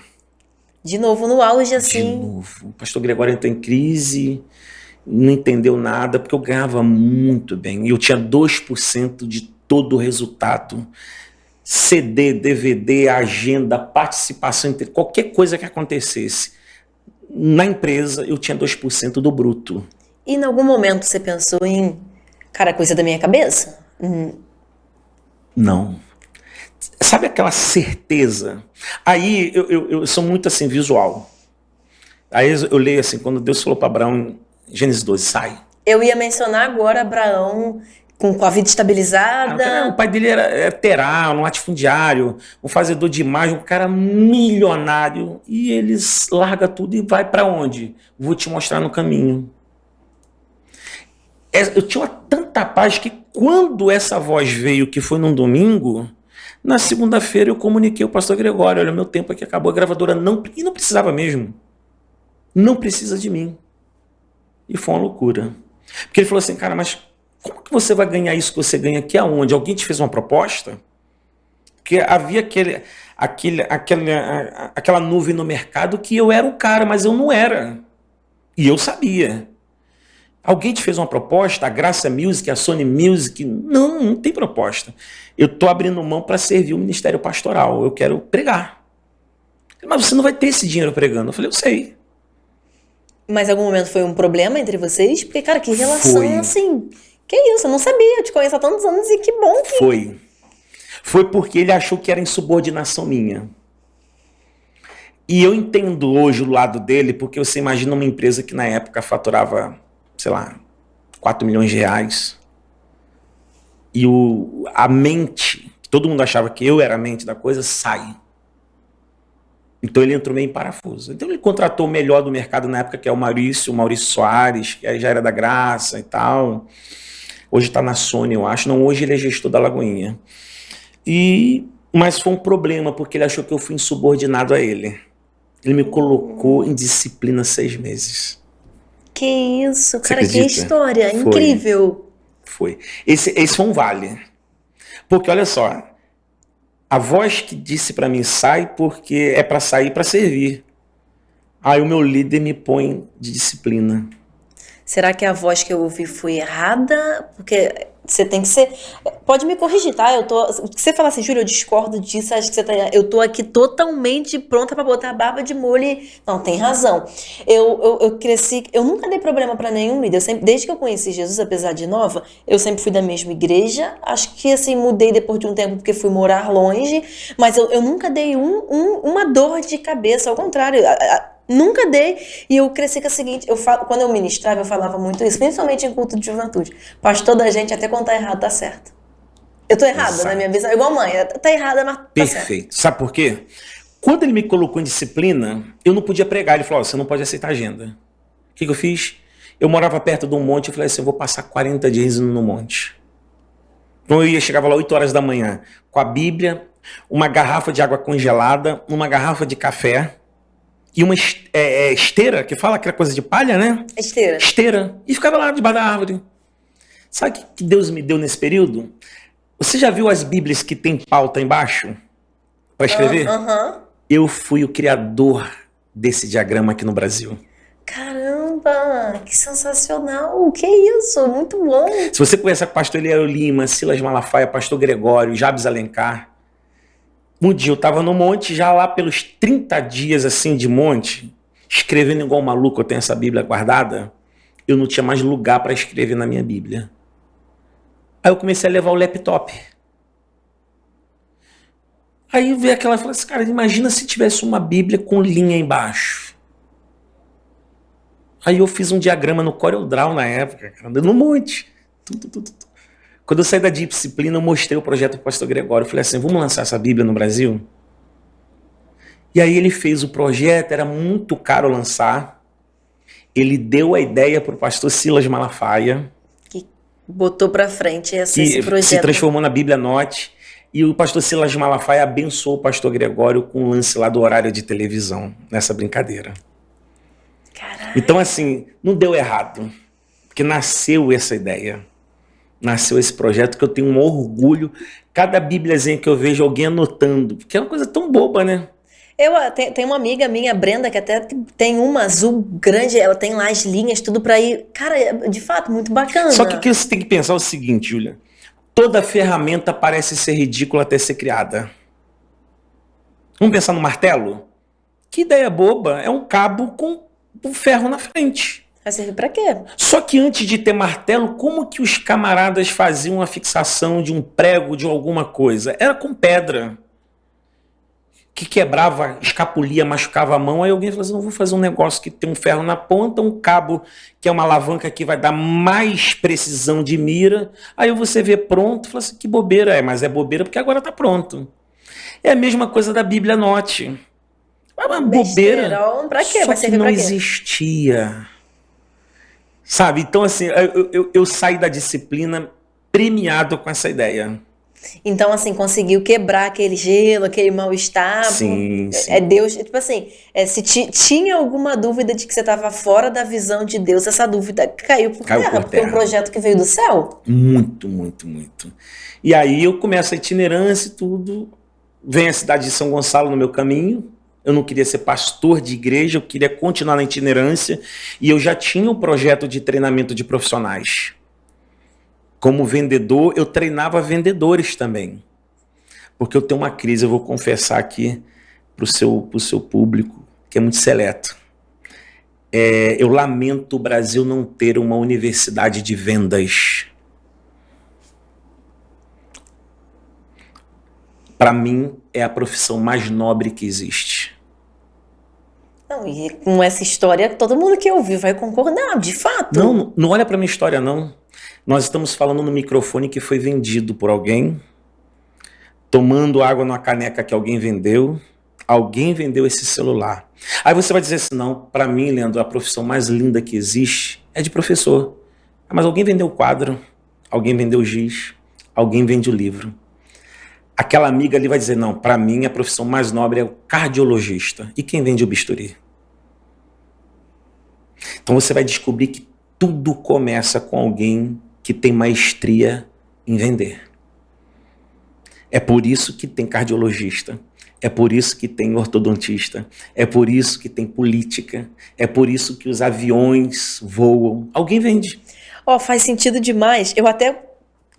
De novo no auge, De assim. novo. O pastor Gregório entrou em crise, não entendeu nada, porque eu ganhava muito bem. E eu tinha 2% de todo o resultado. CD, DVD, agenda, participação, qualquer coisa que acontecesse na empresa, eu tinha 2% do bruto. E em algum momento você pensou em, cara, coisa da minha cabeça? Não. Sabe aquela certeza? Aí eu sou muito assim, visual. Aí eu leio assim, quando Deus falou para Abraão, Gênesis 12, sai. Eu ia mencionar agora Abraão com a vida estabilizada. O pai dele era terá, um latifundiário, um fazedor de imagem, um cara milionário. E eles larga tudo e vai para onde? Vou te mostrar no caminho. Eu tinha tanta paz que quando essa voz veio, que foi num domingo, na segunda-feira eu comuniquei ao pastor Gregório, olha, meu tempo aqui acabou, a gravadora não precisava mesmo. Não precisa de mim. E foi uma loucura. Porque ele falou assim, cara, mas como que você vai ganhar isso que você ganha aqui aonde? Alguém te fez uma proposta? Porque havia aquela nuvem no mercado que eu era o cara, mas eu não era. E eu sabia. Alguém te fez uma proposta? A Graça Music, a Sony Music? Não, não tem proposta. Eu estou abrindo mão para servir o ministério pastoral. Eu quero pregar. Mas você não vai ter esse dinheiro pregando. Eu falei, eu sei. Mas em algum momento foi um problema entre vocês? Porque, cara, que relação Foi. assim. Que isso, eu não sabia. Eu te conheço há tantos anos e que bom que. Foi. Foi porque ele achou que era insubordinação minha. E eu entendo hoje o lado dele, porque você imagina uma empresa que na época faturava, sei lá, 4 milhões de reais. E a mente, todo mundo achava que eu era a mente da coisa, sai. Então ele entrou meio em parafuso. Então ele contratou o melhor do mercado na época, que é o Maurício Soares, que já era da Graça e tal. Hoje está na Sony, eu acho. Não, hoje ele é gestor da Lagoinha. Mas foi um problema, porque ele achou que eu fui insubordinado a ele. Ele me colocou em disciplina 6 meses. Que isso, Você cara, que acredita? história Foi. incrível. Foi. Esse foi um vale. Porque, olha só, a voz que disse para mim, sai porque é para sair para servir. Aí o meu líder me põe de disciplina. Será que a voz que eu ouvi foi errada? Porque você tem que ser... Pode me corrigir, tá? Você fala assim, Júlia, eu discordo disso, acho que você tá... Eu tô aqui totalmente pronta pra botar a barba de molho e... Não, tem razão. Eu cresci... Eu nunca dei problema pra nenhum líder. Desde que eu conheci Jesus, apesar de nova, eu sempre fui da mesma igreja. Acho que, assim, mudei depois de um tempo porque fui morar longe. Mas eu nunca dei uma dor de cabeça. Ao contrário... Nunca dei, e eu cresci com a seguinte, quando eu ministrava, eu falava muito isso, principalmente em culto de juventude. Pastor da gente, até quando tá errado, tá certo. Eu tô errada, Exato. na minha visão, igual mãe, tá errada, mas tá certo. Perfeito. Sabe por quê? Quando ele me colocou em disciplina, eu não podia pregar. Ele falou, você não pode aceitar agenda. O que eu fiz? Eu morava perto de um monte, eu falei assim, eu vou passar 40 dias indo no monte. Então chegava lá 8 horas da manhã, com a Bíblia, uma garrafa de água congelada, uma garrafa de café e uma esteira, que fala aquela coisa de palha, né? Esteira. Esteira. E ficava lá debaixo da árvore. Sabe o que Deus me deu nesse período? Você já viu as Bíblias que tem pauta embaixo para escrever? Eu fui o criador desse diagrama aqui no Brasil. Caramba, que sensacional, que isso, muito bom. Se você conhece o pastor Eliel Lima, Silas Malafaia, pastor Gregório, Jabes Alencar, um dia eu estava no monte, já lá pelos 30 dias assim de monte, escrevendo igual um maluco, eu tenho essa Bíblia guardada, eu não tinha mais lugar para escrever na minha Bíblia. Aí eu comecei a levar o laptop. Aí veio aquela, falei assim, cara, imagina se tivesse uma Bíblia com linha embaixo. Aí eu fiz um diagrama no CorelDRAW na época, cara, andando no monte. Quando eu saí da disciplina, eu mostrei o projeto para o pastor Gregório. Eu falei assim, vamos lançar essa Bíblia no Brasil? E aí ele fez o projeto, era muito caro lançar. Ele deu a ideia para o pastor Silas Malafaia. Que botou para frente esse projeto. Se transformou na Bíblia Note. E o pastor Silas Malafaia abençoou o pastor Gregório com o lance lá do horário de televisão, nessa brincadeira. Caralho. Então, assim, não deu errado. Porque nasceu essa ideia. Nasceu esse projeto que eu tenho um orgulho. Cada bíbliazinha que eu vejo alguém anotando. Porque é uma coisa tão boba, né? Tem uma amiga minha, Brenda, que até tem uma azul grande. Ela tem lá as linhas, tudo pra ir. Cara, de fato, muito bacana. Só que o que você tem que pensar é o seguinte, Júlia. Toda ferramenta parece ser ridícula até ser criada. Vamos pensar no martelo? Que ideia boba. É um cabo com um ferro na frente. Vai servir pra quê? Só que antes de ter martelo, como que os camaradas faziam a fixação de um prego, de alguma coisa? Era com pedra. Que quebrava, escapulia, machucava a mão. Aí alguém falou assim, não, vou fazer um negócio que tem um ferro na ponta, um cabo que é uma alavanca que vai dar mais precisão de mira. Aí você vê pronto, fala assim, que bobeira é, mas é bobeira porque agora tá pronto. É a mesma coisa da Bíblia Note. É uma bobeira. Pra quê? Só Vai que servir não pra quê? existia. Sabe? Então, assim, eu saí da disciplina premiado com essa ideia. Então, assim, conseguiu quebrar aquele gelo, aquele mal-estar. Sim. É Deus, tipo assim, se tinha alguma dúvida de que você estava fora da visão de Deus, essa dúvida caiu por terra, porque é um projeto que veio do céu. Muito, muito, muito. E aí eu começo a itinerância e tudo. Vem a cidade de São Gonçalo no meu caminho. Eu não queria ser pastor de igreja, eu queria continuar na itinerância. E eu já tinha um projeto de treinamento de profissionais. Como vendedor, eu treinava vendedores também. Porque eu tenho uma crise, eu vou confessar aqui para o seu público, que é muito seleto. Eu lamento o Brasil não ter uma universidade de vendas. Para mim, é a profissão mais nobre que existe. Não, e com essa história, todo mundo que ouvir vai concordar, de fato. Não olha para minha história, não. Nós estamos falando no microfone que foi vendido por alguém, tomando água numa caneca que alguém vendeu esse celular. Aí você vai dizer assim, não, para mim, Leandro, a profissão mais linda que existe é de professor. Mas alguém vendeu o quadro, alguém vendeu o giz, alguém vende o livro. Aquela amiga ali vai dizer, não, para mim a profissão mais nobre é o cardiologista. E quem vende o bisturi? Então você vai descobrir que tudo começa com alguém que tem maestria em vender. É por isso que tem cardiologista, é por isso que tem ortodontista, é por isso que tem política, é por isso que os aviões voam. Alguém vende. Faz sentido demais. Eu até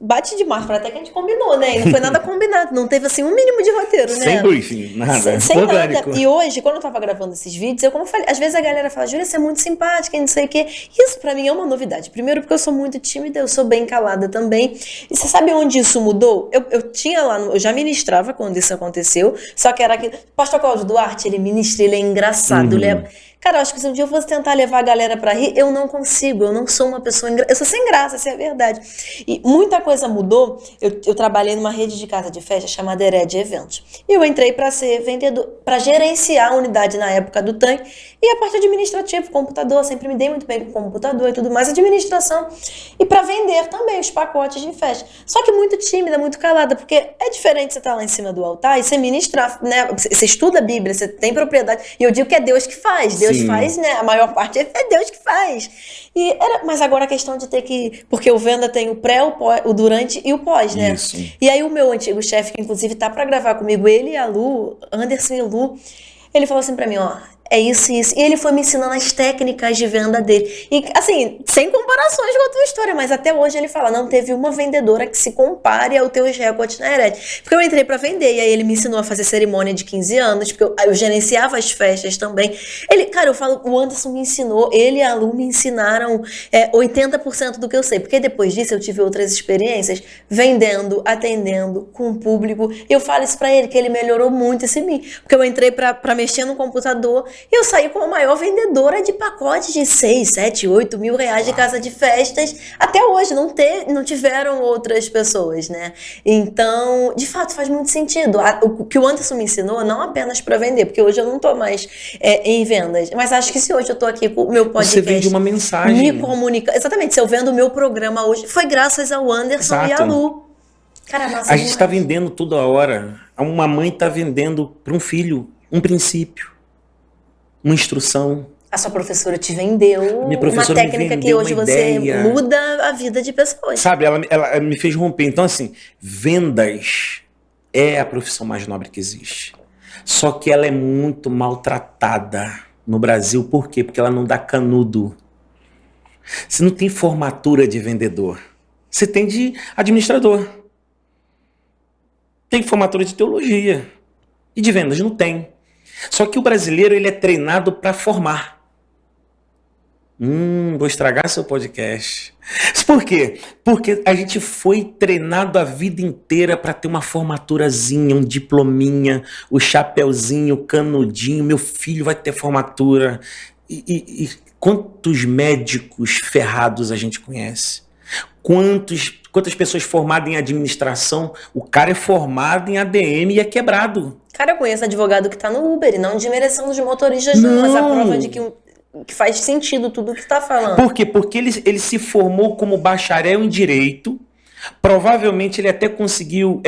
bate demais, para até que a gente combinou, né? E não foi nada combinado, não teve assim um mínimo de roteiro, né? Sem briefing, nada. Sem nada. E hoje, quando eu tava gravando esses vídeos, eu como falei, às vezes a galera fala, Júlia, você é muito simpática e não sei o quê. Isso pra mim é uma novidade. Primeiro porque eu sou muito tímida, eu sou bem calada também. E você sabe onde isso mudou? Eu tinha lá, eu já ministrava quando isso aconteceu, só que era aquele... Pastor Cláudio Duarte, ele ministra, ele é engraçado, ele é... Cara, eu acho que se um dia eu fosse tentar levar a galera pra rir, eu não consigo, eu não sou uma pessoa eu sou sem graça, essa é a verdade. E muita coisa mudou. Eu trabalhei numa rede de casa de festa chamada Hered Eventos. E eu entrei pra ser vendedor, pra gerenciar a unidade na época do TAM e a parte administrativa, computador, sempre me dei muito bem com computador e tudo mais, administração. E pra vender também os pacotes de festa. Só que muito tímida, muito calada, porque é diferente você estar lá em cima do altar e você ministrar, né? Você estuda a Bíblia, você tem propriedade. E eu digo que é Deus que faz. Deus Sim. faz, né? A maior parte é Deus que faz. Mas agora a questão de ter que... Porque o venda tem o pré, o durante e o pós, né? Isso. E aí o meu antigo chefe, que inclusive tá pra gravar comigo, ele e a Lu, Anderson e Lu, ele falou assim pra mim, ó... É isso e isso. E ele foi me ensinando as técnicas de venda dele. E, assim, sem comparações com a tua história, mas até hoje ele fala, não teve uma vendedora que se compare aos teus recordes na Hered. Porque eu entrei pra vender, e aí ele me ensinou a fazer cerimônia de 15 anos, porque eu gerenciava as festas também. Cara, eu falo, o Anderson me ensinou, ele e a Lu me ensinaram 80% do que eu sei. Porque depois disso eu tive outras experiências, vendendo, atendendo, com o público. Eu falo isso pra ele, que ele melhorou muito esse mim. Porque eu entrei pra mexer no computador, e eu saí como a maior vendedora de pacotes de 6, 7, 8 mil reais de casa de festas. Até hoje, não tiveram outras pessoas, né? Então, de fato, faz muito sentido. O que o Anderson me ensinou, não apenas para vender, porque hoje eu não tô mais em vendas, mas acho que se hoje eu tô aqui com o meu podcast... Você vende uma mensagem. Me comunica... Exatamente, se eu vendo o meu programa hoje, foi graças ao Anderson e a Lu. Cara, nossa, a gente está vendendo toda hora. Uma mãe está vendendo para um filho um princípio. Uma instrução. A sua professora te vendeu uma técnica que hoje você muda a vida de pessoas. Sabe, ela me fez romper. Então, assim, vendas é a profissão mais nobre que existe. Só que ela é muito maltratada no Brasil. Por quê? Porque ela não dá canudo. Você não tem formatura de vendedor. Você tem de administrador. Tem formatura de teologia. E de vendas não tem. Só que o brasileiro, ele é treinado para formar. Vou estragar seu podcast. Por quê? Porque a gente foi treinado a vida inteira para ter uma formaturazinha, um diplominha, o chapeuzinho, o canudinho. Meu filho vai ter formatura. E quantos médicos ferrados a gente conhece? Quantas pessoas formadas em administração? O cara é formado em ADM e é quebrado. Cara, eu conheço advogado que tá no Uber, e não desmerecendo os motoristas, não, mas a prova de que faz sentido tudo o que tá falando. Por quê? Porque ele se formou como bacharel em Direito, provavelmente ele até conseguiu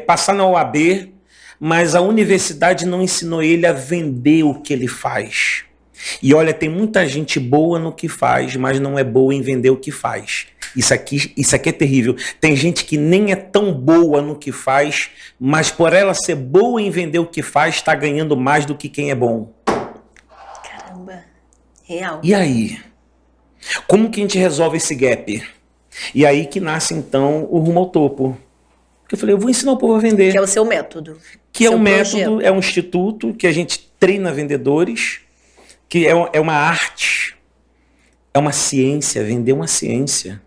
passar na OAB, mas a universidade não ensinou ele a vender o que ele faz. E olha, tem muita gente boa no que faz, mas não é boa em vender o que faz. Isso aqui é terrível. Tem gente que nem é tão boa no que faz, mas por ela ser boa em vender o que faz, está ganhando mais do que quem é bom. Caramba, real. E aí? Como que a gente resolve esse gap? E aí que nasce, então, o Rumo ao Topo. Porque eu falei, eu vou ensinar o povo a vender. Que é o seu método. Que é um método, é um instituto que a gente treina vendedores, que é uma arte, é uma ciência, vender uma ciência.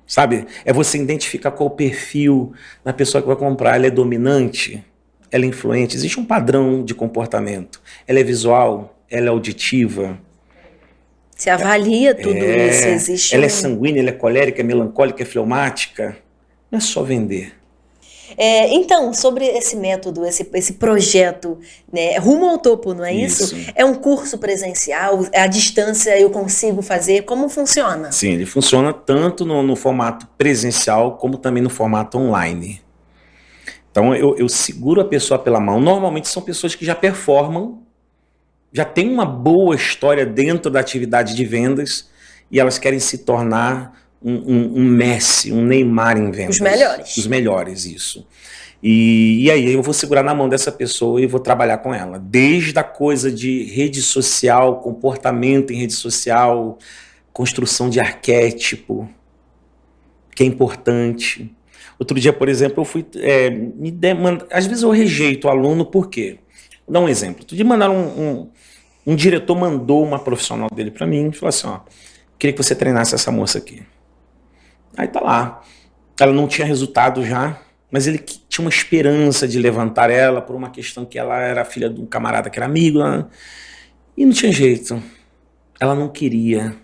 Sabe? É você identificar qual o perfil da pessoa que vai comprar. Ela é dominante? Ela é influente? Existe um padrão de comportamento. Ela é visual? Ela é auditiva? Você avalia tudo isso. Existe ela é sanguínea? Ela é colérica? É melancólica? É fleumática? Não é só vender. Então, sobre esse método, esse projeto, né, Rumo ao Topo, não é isso? É um curso presencial, à distância eu consigo fazer, como funciona? Sim, ele funciona tanto no formato presencial, como também no formato online. Então, eu seguro a pessoa pela mão. Normalmente são pessoas que já performam, já tem uma boa história dentro da atividade de vendas, e elas querem se tornar um Messi, um Neymar em vendas. Os melhores. Os melhores, isso. E aí eu vou segurar na mão dessa pessoa e vou trabalhar com ela. Desde a coisa de rede social, comportamento em rede social, construção de arquétipo, que é importante. Outro dia, por exemplo, eu fui... às vezes eu rejeito o aluno, por quê? Vou dar um exemplo. Outro dia mandaram um diretor mandou uma profissional dele para mim e falou assim, ó, queria que você treinasse essa moça aqui. Aí tá lá. Ela não tinha resultado já, mas ele tinha uma esperança de levantar ela por uma questão que ela era filha de um camarada que era amigo. Né? E não tinha jeito. Ela não queria.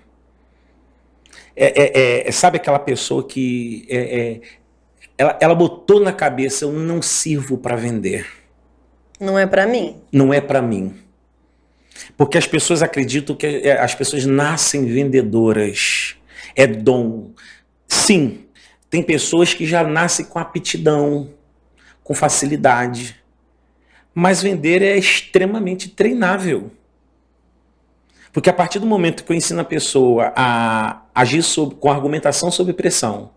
Sabe aquela pessoa que ela botou na cabeça, eu não sirvo para vender. Não é pra mim. Não é para mim. Porque as pessoas acreditam que as pessoas nascem vendedoras. É dom. Sim, tem pessoas que já nascem com aptidão, com facilidade. Mas vender é extremamente treinável. Porque a partir do momento que eu ensino a pessoa a agir com argumentação sob pressão,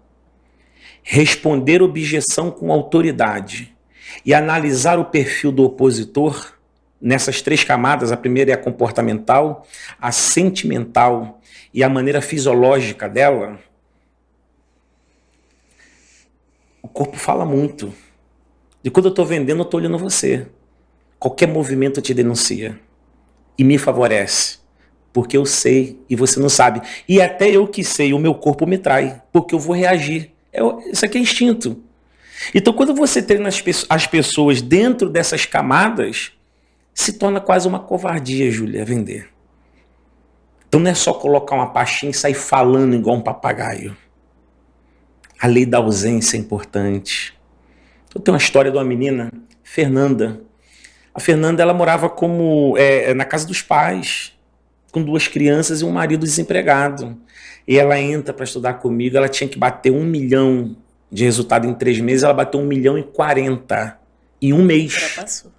responder objeção com autoridade e analisar o perfil do opositor, nessas 3 camadas, a primeira é a comportamental, a sentimental e a maneira fisiológica dela, o corpo fala muito. E quando eu estou vendendo, eu estou olhando você. Qualquer movimento te denuncia e me favorece. Porque eu sei e você não sabe. E até eu que sei, o meu corpo me trai, porque eu vou reagir. Isso aqui é instinto. Então, quando você treina as pessoas dentro dessas camadas, se torna quase uma covardia, Júlia, vender. Então não é só colocar uma pastinha e sair falando igual um papagaio. A lei da ausência é importante. Eu tenho uma história de uma menina, Fernanda. A Fernanda, ela morava na casa dos pais, com 2 crianças e um marido desempregado. E ela entra para estudar comigo, ela tinha que bater 1 milhão de resultado em 3 meses, ela bateu 1 milhão e 40 em 1 mês. Já passou.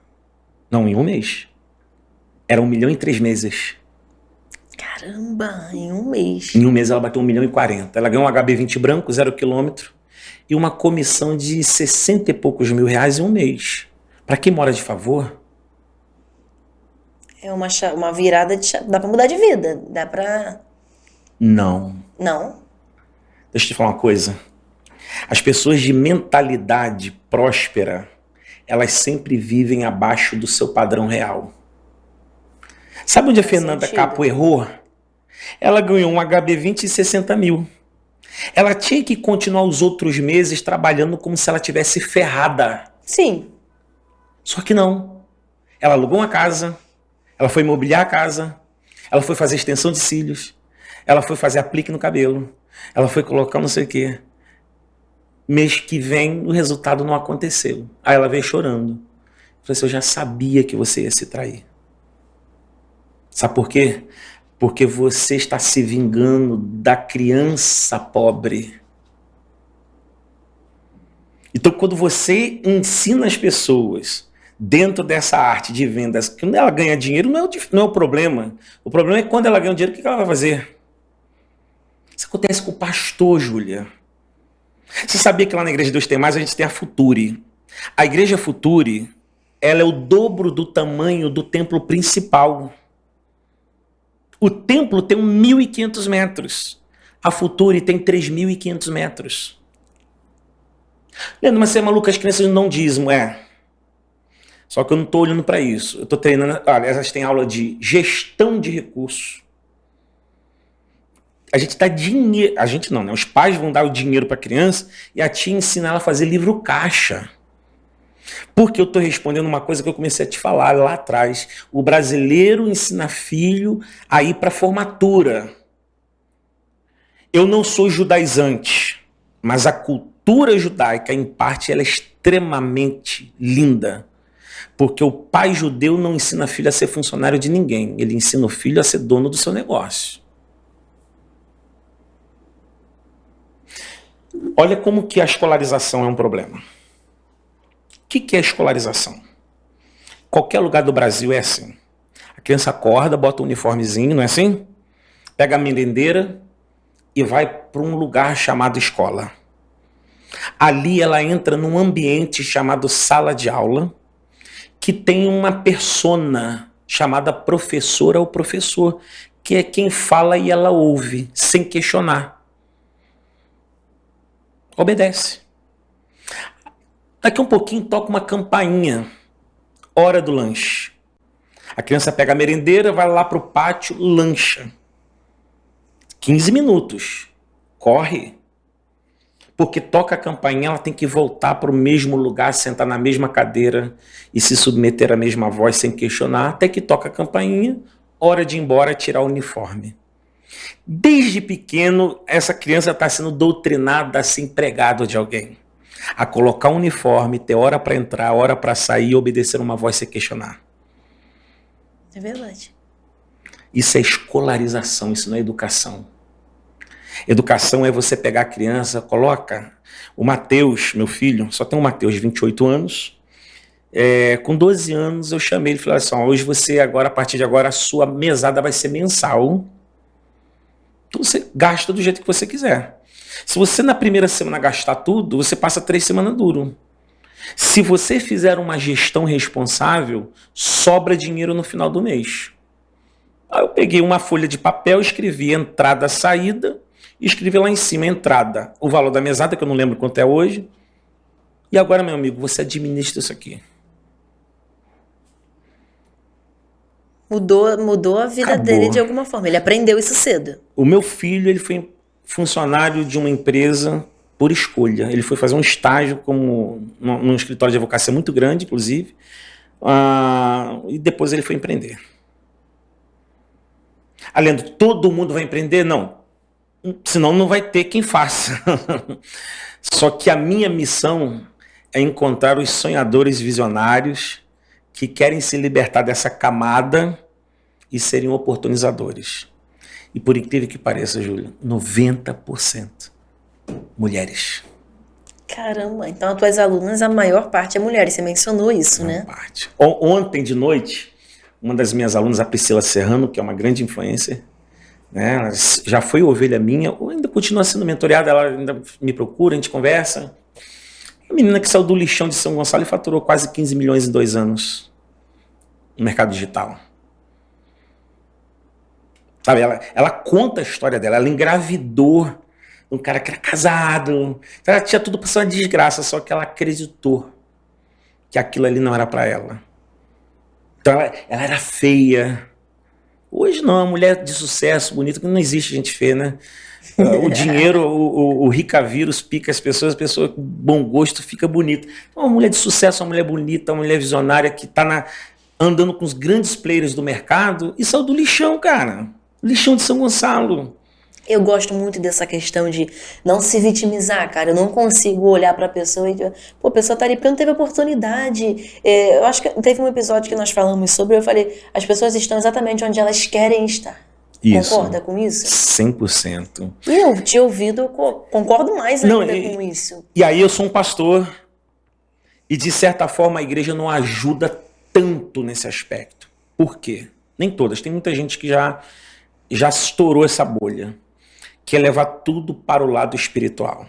Não, em 1 mês. Era 1 milhão em 3 meses. Caramba, em 1 mês. Em 1 mês ela bateu 1 milhão e 40. Ela ganhou um HB20 branco, 0 quilômetro, e uma comissão de 60 e poucos mil reais em 1 mês. Para quem mora de favor... É uma virada de chave. Dá pra mudar de vida. Dá pra... Não. Não? Deixa eu te falar uma coisa. As pessoas de mentalidade próspera, elas sempre vivem abaixo do seu padrão real. Sabe onde a Fernanda Capo errou? Ela ganhou um HB20 e 60 mil. Ela tinha que continuar os outros meses trabalhando como se ela tivesse ferrada. Sim. Só que não. Ela alugou uma casa, ela foi mobiliar a casa, ela foi fazer extensão de cílios, ela foi fazer aplique no cabelo, ela foi colocar não sei o quê. Mês que vem, o resultado não aconteceu. Aí ela veio chorando. Eu falei assim, eu já sabia que você ia se trair. Sabe por quê? Porque você está se vingando da criança pobre. Então, quando você ensina as pessoas dentro dessa arte de vendas, quando ela ganha dinheiro, não é o problema. O problema é quando ela ganha o dinheiro, o que ela vai fazer? Isso acontece com o pastor, Júlia. Você sabia que lá na Igreja de Deus Tem Mais a gente tem a Future? A Igreja Future, ela é o dobro do tamanho do templo principal. O templo tem 1.500 metros. A Future tem 3.500 metros. Leandro, mas você é maluco, as crianças não dízimo, Só que eu não estou olhando para isso. Eu estou treinando. Olha, elas têm aula de gestão de recursos. A gente dá dinheiro. A gente não, né? Os pais vão dar o dinheiro para a criança e a tia ensina ela a fazer livro caixa. Porque eu estou respondendo uma coisa que eu comecei a te falar lá atrás. O brasileiro ensina filho a ir para a formatura. Eu não sou judaizante, mas a cultura judaica, em parte, ela é extremamente linda. Porque o pai judeu não ensina filho a ser funcionário de ninguém. Ele ensina o filho a ser dono do seu negócio. Olha como que a escolarização é um problema. O que é escolarização? Qualquer lugar do Brasil é assim. A criança acorda, bota um uniformezinho, não é assim? Pega a merendeira e vai para um lugar chamado escola. Ali ela entra num ambiente chamado sala de aula, que tem uma persona chamada professora ou professor, que é quem fala e ela ouve, sem questionar. Obedece. Daqui a um pouquinho toca uma campainha. Hora do lanche. A criança pega a merendeira, vai lá para o pátio, lancha. 15 minutos. Corre. Porque toca a campainha, ela tem que voltar para o mesmo lugar, sentar na mesma cadeira e se submeter à mesma voz sem questionar, até que toca a campainha, hora de ir embora, tirar o uniforme. Desde pequeno, essa criança está sendo doutrinada a ser empregado de alguém. A colocar um uniforme, ter hora para entrar, hora para sair e obedecer uma voz sem questionar. É verdade. Isso é escolarização, isso não é educação. Educação é você pegar a criança, coloca o Mateus, meu filho, só tem um Mateus de 28 anos. Com 12 anos eu chamei ele e falei assim, hoje você agora, a partir de agora, a sua mesada vai ser mensal. Então você gasta do jeito que você quiser. Se você na primeira semana gastar tudo, você passa 3 semanas duro. Se você fizer uma gestão responsável, sobra dinheiro no final do mês. Aí eu peguei uma folha de papel, escrevi entrada, saída, e escrevi lá em cima, entrada, o valor da mesada, que eu não lembro quanto é hoje. E agora, meu amigo, você administra isso aqui. Mudou a vida dele de alguma forma. Ele aprendeu isso cedo. O meu filho, ele foi funcionário de uma empresa por escolha. Ele foi fazer um estágio num escritório de advocacia muito grande, inclusive, e depois ele foi empreender. Além de todo mundo vai empreender? Não. Senão não vai ter quem faça. Só que a minha missão é encontrar os sonhadores visionários que querem se libertar dessa camada e serem oportunizadores. E por incrível que pareça, Júlia, 90% mulheres. Caramba, então as tuas alunas, a maior parte é mulheres, você mencionou isso, né? Parte. Ontem de noite, uma das minhas alunas, a Priscila Serrano, que é uma grande influencer, né, ela já foi ovelha minha, ou ainda continua sendo mentoreada, ela ainda me procura, a gente conversa. A menina que saiu do lixão de São Gonçalo e faturou quase 15 milhões em 2 anos no mercado digital. Sabe, ela conta a história dela, ela engravidou um cara que era casado, ela tinha tudo para ser uma desgraça, só que ela acreditou que aquilo ali não era para ela. Então ela era feia. Hoje não, uma mulher de sucesso, bonita, que não existe gente feia, né? O dinheiro, o rica vírus pica as pessoas com bom gosto fica bonita. Então, uma mulher de sucesso, uma mulher bonita, uma mulher visionária que está andando com os grandes players do mercado e saiu do lixão, cara. Lixão de São Gonçalo. Eu gosto muito dessa questão de não se vitimizar, cara. Eu não consigo olhar pra pessoa e pô, a pessoa tá ali porque não teve oportunidade. Eu acho que teve um episódio que nós falamos sobre, eu falei, as pessoas estão exatamente onde elas querem estar. Isso. Concorda com isso? 100%. E eu te ouvido, eu concordo mais ainda com isso. E aí eu sou um pastor e de certa forma a igreja não ajuda tanto nesse aspecto. Por quê? Nem todas. Tem muita gente que já estourou essa bolha, que é levar tudo para o lado espiritual.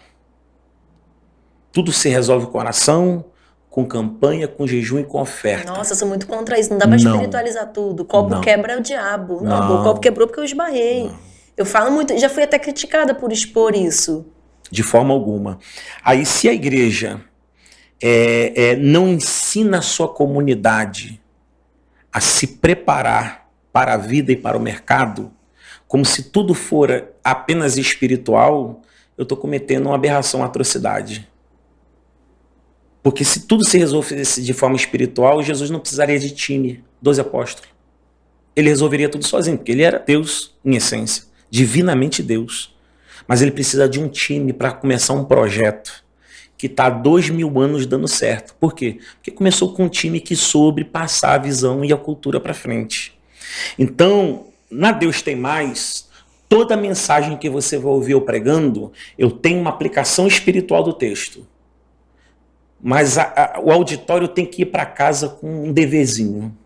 Tudo se resolve com oração, com campanha, com jejum e com oferta. Nossa, eu sou muito contra isso. Não dá pra espiritualizar tudo. O copo quebra o diabo. Não, o copo quebrou porque eu esbarrei. Não. Eu falo muito, já fui até criticada por expor isso. De forma alguma. Aí se a igreja não ensina a sua comunidade a se preparar para a vida e para o mercado, como se tudo for apenas espiritual, eu estou cometendo uma aberração, uma atrocidade. Porque se tudo se resolvesse de forma espiritual, Jesus não precisaria de time, 12 apóstolos. Ele resolveria tudo sozinho, porque ele era Deus em essência, divinamente Deus. Mas ele precisa de um time para começar um projeto que está há 2000 anos dando certo. Por quê? Porque começou com um time que soube passar a visão e a cultura para frente. Então, na Deus Tem Mais, toda mensagem que você vai ouvir eu pregando, eu tenho uma aplicação espiritual do texto. Mas o auditório tem que ir para casa com um deverzinho.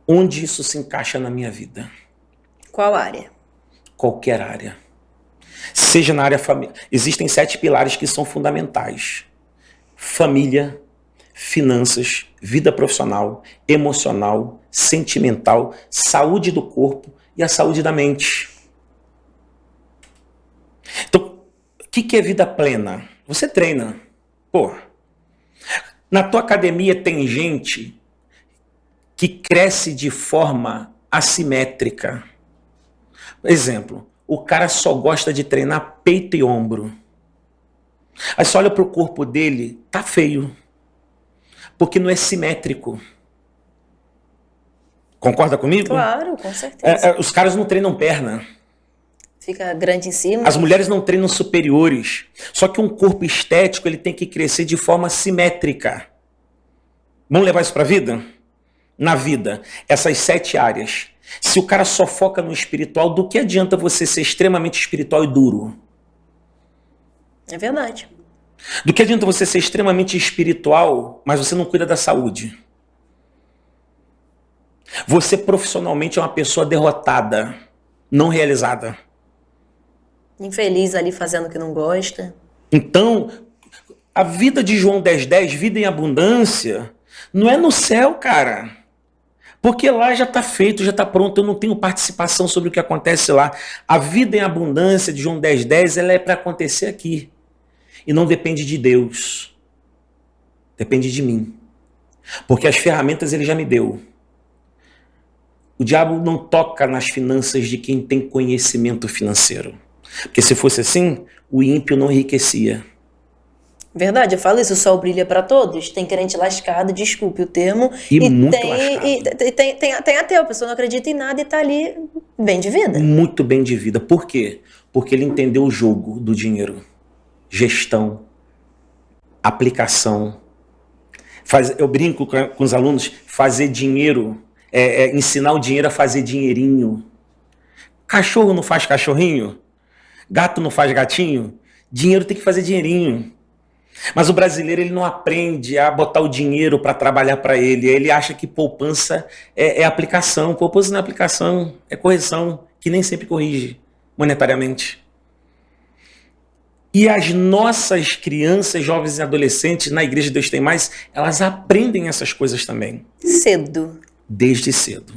Onde isso se encaixa na minha vida? Qual área? Qualquer área. Seja na área familiar. Existem 7 pilares que são fundamentais. Família, finanças, vida profissional, emocional, sentimental, saúde do corpo e a saúde da mente. Então, o que é vida plena? Você treina. Pô, na tua academia tem gente que cresce de forma assimétrica. Exemplo, o cara só gosta de treinar peito e ombro. Aí você olha pro corpo dele, tá feio. Porque não é simétrico. Concorda comigo? Claro, com certeza. Os caras não treinam perna. Fica grande em cima. As mulheres não treinam superiores. Só que um corpo estético ele tem que crescer de forma simétrica. Vamos levar isso para a vida? Na vida, essas 7 áreas. Se o cara só foca no espiritual, do que adianta você ser extremamente espiritual e duro? É verdade. Do que adianta você ser extremamente espiritual, mas você não cuida da saúde? Você profissionalmente é uma pessoa derrotada, não realizada. Infeliz ali fazendo o que não gosta. Então, a vida de João 10,10, vida em abundância, não é no céu, cara. Porque lá já está feito, já está pronto, eu não tenho participação sobre o que acontece lá. A vida em abundância de João 10,10, ela é para acontecer aqui. E não depende de Deus. Depende de mim. Porque as ferramentas ele já me deu. O diabo não toca nas finanças de quem tem conhecimento financeiro. Porque se fosse assim, o ímpio não enriquecia. Verdade, eu falo isso, o sol brilha para todos. Tem crente lascado, desculpe o termo. E muito lascado. E tem ateu, a pessoa não acredita em nada e tá ali bem de vida. Muito bem de vida. Por quê? Porque ele entendeu o jogo do dinheiro. Gestão, aplicação. Eu brinco com os alunos, fazer dinheiro, ensinar o dinheiro a fazer dinheirinho. Cachorro não faz cachorrinho? Gato não faz gatinho? Dinheiro tem que fazer dinheirinho. Mas o brasileiro ele não aprende a botar o dinheiro para trabalhar para ele. Ele acha que poupança é aplicação. Poupança não é aplicação, é correção, que nem sempre corrige monetariamente. E as nossas crianças, jovens e adolescentes na Igreja de Deus Tem Mais, elas aprendem essas coisas também. Cedo. Desde cedo.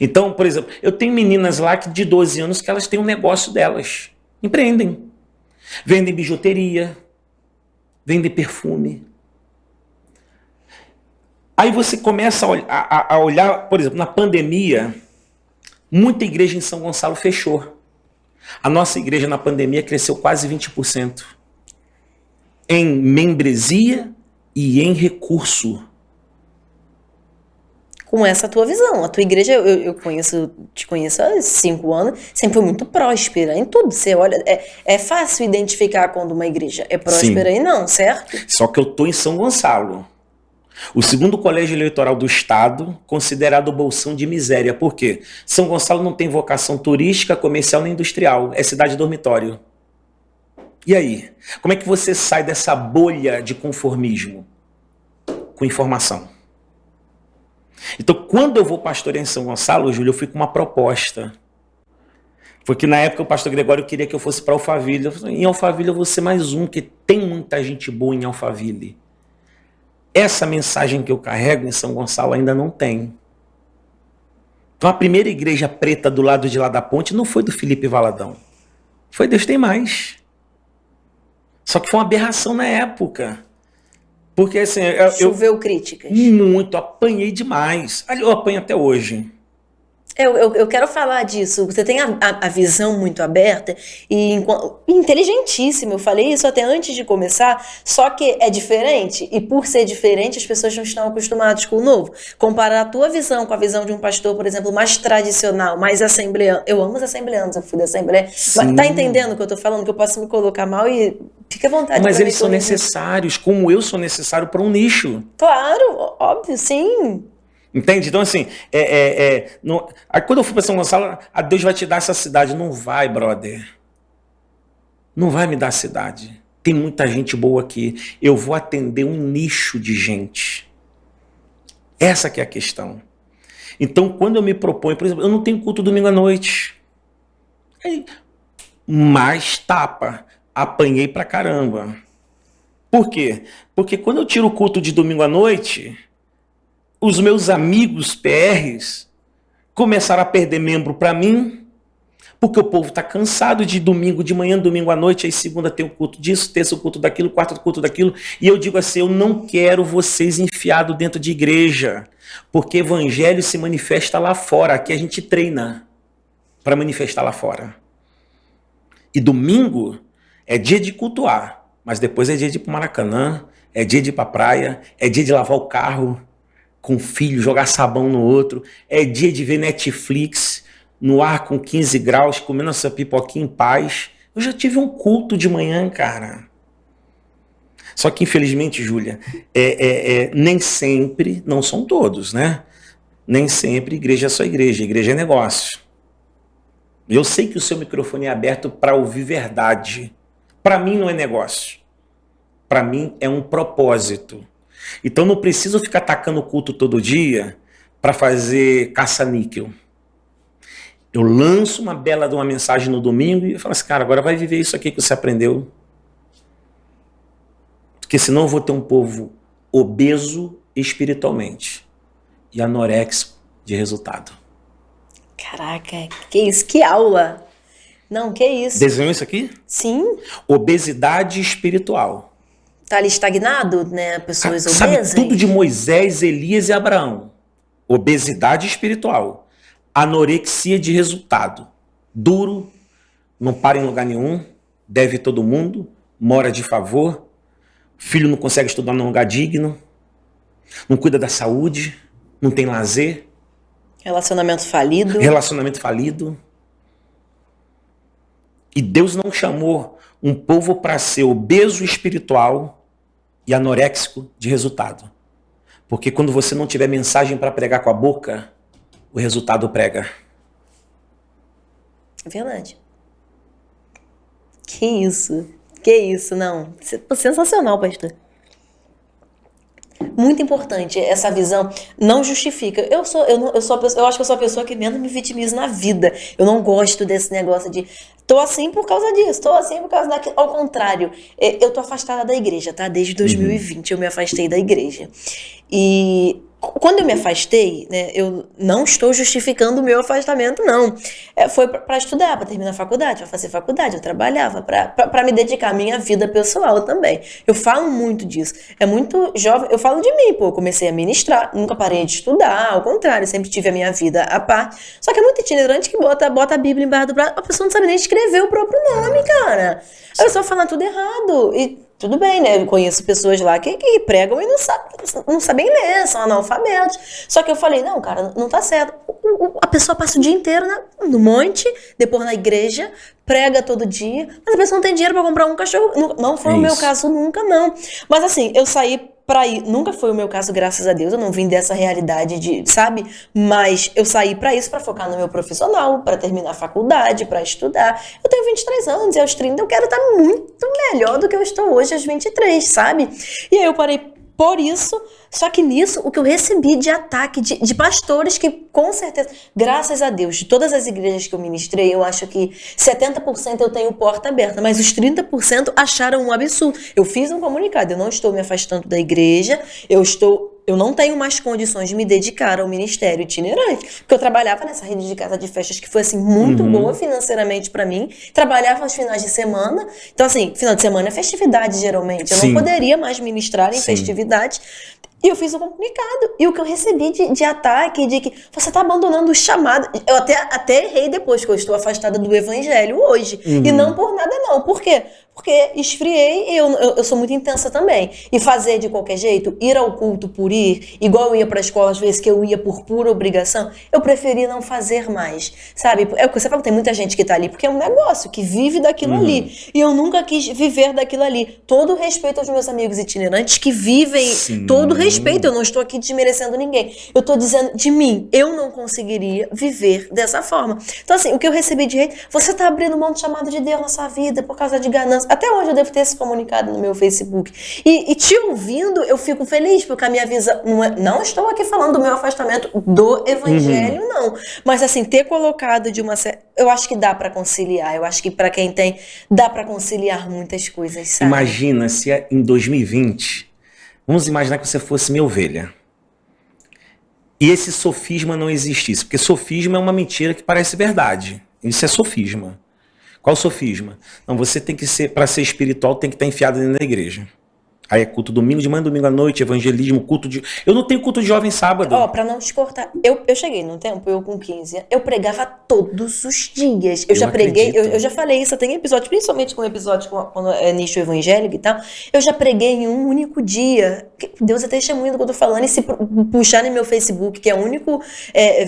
Então, por exemplo, eu tenho meninas lá de 12 anos que elas têm um negócio delas. Empreendem. Vendem bijuteria, vendem perfume. Aí você começa a olhar, por exemplo, na pandemia, muita igreja em São Gonçalo fechou. A nossa igreja na pandemia cresceu quase 20%. Em membresia e em recurso. Com essa tua visão. A tua igreja, eu te conheço há 5 anos, sempre foi muito próspera em tudo. Você olha, é fácil identificar quando uma igreja é próspera. Sim. E não, certo? Só que eu estou em São Gonçalo. O segundo colégio eleitoral do estado, considerado bolsão de miséria. Por quê? São Gonçalo não tem vocação turística, comercial nem industrial. É cidade dormitório. E aí? Como é que você sai dessa bolha de conformismo? Com informação. Então, quando eu vou pastorear em São Gonçalo, Júlio, eu fui com uma proposta. Porque na época o pastor Gregório queria que eu fosse para Alphaville. Eu falei, em Alphaville eu vou ser mais um, que tem muita gente boa em Alphaville. Essa mensagem que eu carrego em São Gonçalo ainda não tem. Então a primeira igreja preta do lado de lá da ponte não foi do Felipe Valadão. Foi Deus Tem Mais. Só que foi uma aberração na época. Porque assim... Choveu críticas. Muito, apanhei demais. Eu apanho até hoje. Eu quero falar disso. Você tem a visão muito aberta e inteligentíssima. Eu falei isso até antes de começar, só que é diferente. E por ser diferente, as pessoas não estão acostumadas com o novo. Comparar a tua visão com a visão de um pastor, por exemplo, mais tradicional, mais assembleano. Eu amo os assembleanos, eu fui da Assembleia. Sim. Tá entendendo o que eu tô falando? Que eu posso me colocar mal e fica à vontade. Mas eles são necessários, como eu sou necessário para um nicho. Claro, óbvio, sim. Entende? Então, assim, aí quando eu fui para São Gonçalo, a Deus vai te dar essa cidade. Não vai, brother. Não vai me dar a cidade. Tem muita gente boa aqui. Eu vou atender um nicho de gente. Essa que é a questão. Então, quando eu me proponho, por exemplo, eu não tenho culto domingo à noite. Mas tapa. Apanhei pra caramba. Por quê? Porque quando eu tiro o culto de domingo à noite... Os meus amigos PRs começaram a perder membro para mim, porque o povo está cansado de domingo de manhã, domingo à noite, aí segunda tem o culto disso, terça o culto daquilo, quarta o culto daquilo, e eu digo assim, eu não quero vocês enfiados dentro de igreja, porque evangelho se manifesta lá fora, aqui a gente treina para manifestar lá fora. E domingo é dia de cultuar, mas depois é dia de ir para o Maracanã, é dia de ir para a praia, é dia de lavar o carro. com o filho, jogar sabão no outro. É dia de ver Netflix no ar com 15 graus, comendo essa pipoquinha em paz. Eu já tive um culto de manhã, cara. Só que, infelizmente, Júlia, nem sempre, não são todos, né? Nem sempre igreja é só igreja é negócio. Eu sei que o seu microfone é aberto para ouvir verdade. Para mim não é negócio. Para mim é um propósito. Então não preciso ficar tacando culto todo dia para fazer caça-níquel. Eu lanço uma bela de uma mensagem no domingo e eu falo assim, cara, agora vai viver isso aqui que você aprendeu. Porque senão eu vou ter um povo obeso espiritualmente e anoréxico de resultado. Caraca, que isso? Que aula! Não, que isso? Desenhou isso aqui? Sim. Obesidade espiritual. Tá ali estagnado, né? Pessoas Sabe obesas. tudo de Moisés, Elias e Abraão. Obesidade espiritual. Anorexia de resultado. Duro, não para em lugar nenhum, deve todo mundo, mora de favor, filho não consegue estudar num lugar digno, não cuida da saúde, não tem lazer. Relacionamento falido. Relacionamento falido. E Deus não chamou um povo para ser obeso espiritual e anoréxico de resultado. Porque quando você não tiver mensagem para pregar com a boca, o resultado prega. É verdade. Que isso, não. Sensacional, pastor. Muito importante, essa visão não justifica. Eu acho que eu sou a pessoa que menos me vitimiza na vida. Eu não gosto desse negócio de tô assim por causa disso, tô assim por causa daquilo. Ao contrário, eu tô afastada da igreja, tá? Desde 2020 eu me afastei da igreja. E quando eu me afastei, né, eu não estou justificando o meu afastamento, não. Foi para estudar, para terminar a faculdade, para fazer faculdade, eu trabalhava, para me dedicar à minha vida pessoal também. Eu falo muito disso. É muito jovem, eu falo de mim, pô, eu comecei a ministrar, nunca parei de estudar, ao contrário, sempre tive a minha vida à parte. Só que é muito itinerante que bota a Bíblia embaixo do braço, a pessoa não sabe nem escrever o próprio nome, cara. A pessoa fala tudo errado. E tudo bem, né? Eu conheço pessoas lá que pregam e não sabem ler, são analfabetos. Só que eu falei, não, cara, não tá certo. A pessoa passa o dia inteiro no monte, depois na igreja, prega todo dia, mas a pessoa não tem dinheiro pra comprar um cachorro. Não foi o meu caso nunca, não. Mas assim, eu saí pra ir, nunca foi o meu caso, graças a Deus, eu não vim dessa realidade sabe? Mas eu saí pra isso, pra focar no meu profissional, pra terminar a faculdade, pra estudar. Eu tenho 23 anos e aos 30 eu quero estar muito melhor do que eu estou hoje aos 23, sabe? E aí eu parei por isso, só que nisso, o que eu recebi de ataque de pastores que, com certeza, graças a Deus, de todas as igrejas que eu ministrei, eu acho que 70% eu tenho porta aberta, mas os 30% acharam um absurdo. Eu fiz um comunicado, eu não estou me afastando da igreja, eu não tenho mais condições de me dedicar ao ministério itinerante, porque eu trabalhava nessa rede de casa de festas que foi, assim, muito boa financeiramente pra mim, trabalhava aos finais de semana, então, assim, final de semana é festividade, geralmente, eu não poderia mais ministrar em festividade, e eu fiz um comunicado, e o que eu recebi de ataque, de que você tá abandonando o chamado, eu até errei depois, que eu estou afastada do evangelho hoje, e não por nada não, por quê? Porque esfriei e eu sou muito intensa também. E fazer de qualquer jeito, ir ao culto por ir, igual eu ia pra escola, às vezes que eu ia por pura obrigação, eu preferi não fazer mais, sabe? É o que você fala, tem muita gente que tá ali, porque é um negócio, que vive daquilo ali. E eu nunca quis viver daquilo ali. Todo respeito aos meus amigos itinerantes que vivem, todo respeito, eu não estou aqui desmerecendo ninguém. Eu tô dizendo de mim, eu não conseguiria viver dessa forma. Então assim, o que eu recebi de hate, você tá abrindo mão do chamado de Deus na sua vida por causa de ganância. Até hoje eu devo ter esse comunicado no meu Facebook. E te ouvindo, eu fico feliz, porque a minha visão... Não estou aqui falando do meu afastamento do evangelho, não. Mas assim, ter colocado de uma... Eu acho que dá pra conciliar. Eu acho que pra quem tem, dá pra conciliar muitas coisas, sabe? Imagina se em 2020, vamos imaginar que você fosse minha ovelha. E esse sofisma não existisse. Porque sofisma é uma mentira que parece verdade. Isso é sofisma. Qual sofisma? Não, você tem que ser, para ser espiritual, tem que estar enfiado dentro da igreja. Aí é culto domingo de manhã, domingo à noite, evangelismo, culto de... Eu não tenho culto de jovem sábado. Ó, pra não te cortar, eu cheguei num tempo, eu com 15, eu pregava todos os dias. Eu já preguei, eu já falei isso, tem episódio, principalmente com episódio quando é nicho evangélico e tal, eu já preguei em um único dia. Deus é testemunha do que eu tô falando, e se puxar no meu Facebook, que é o único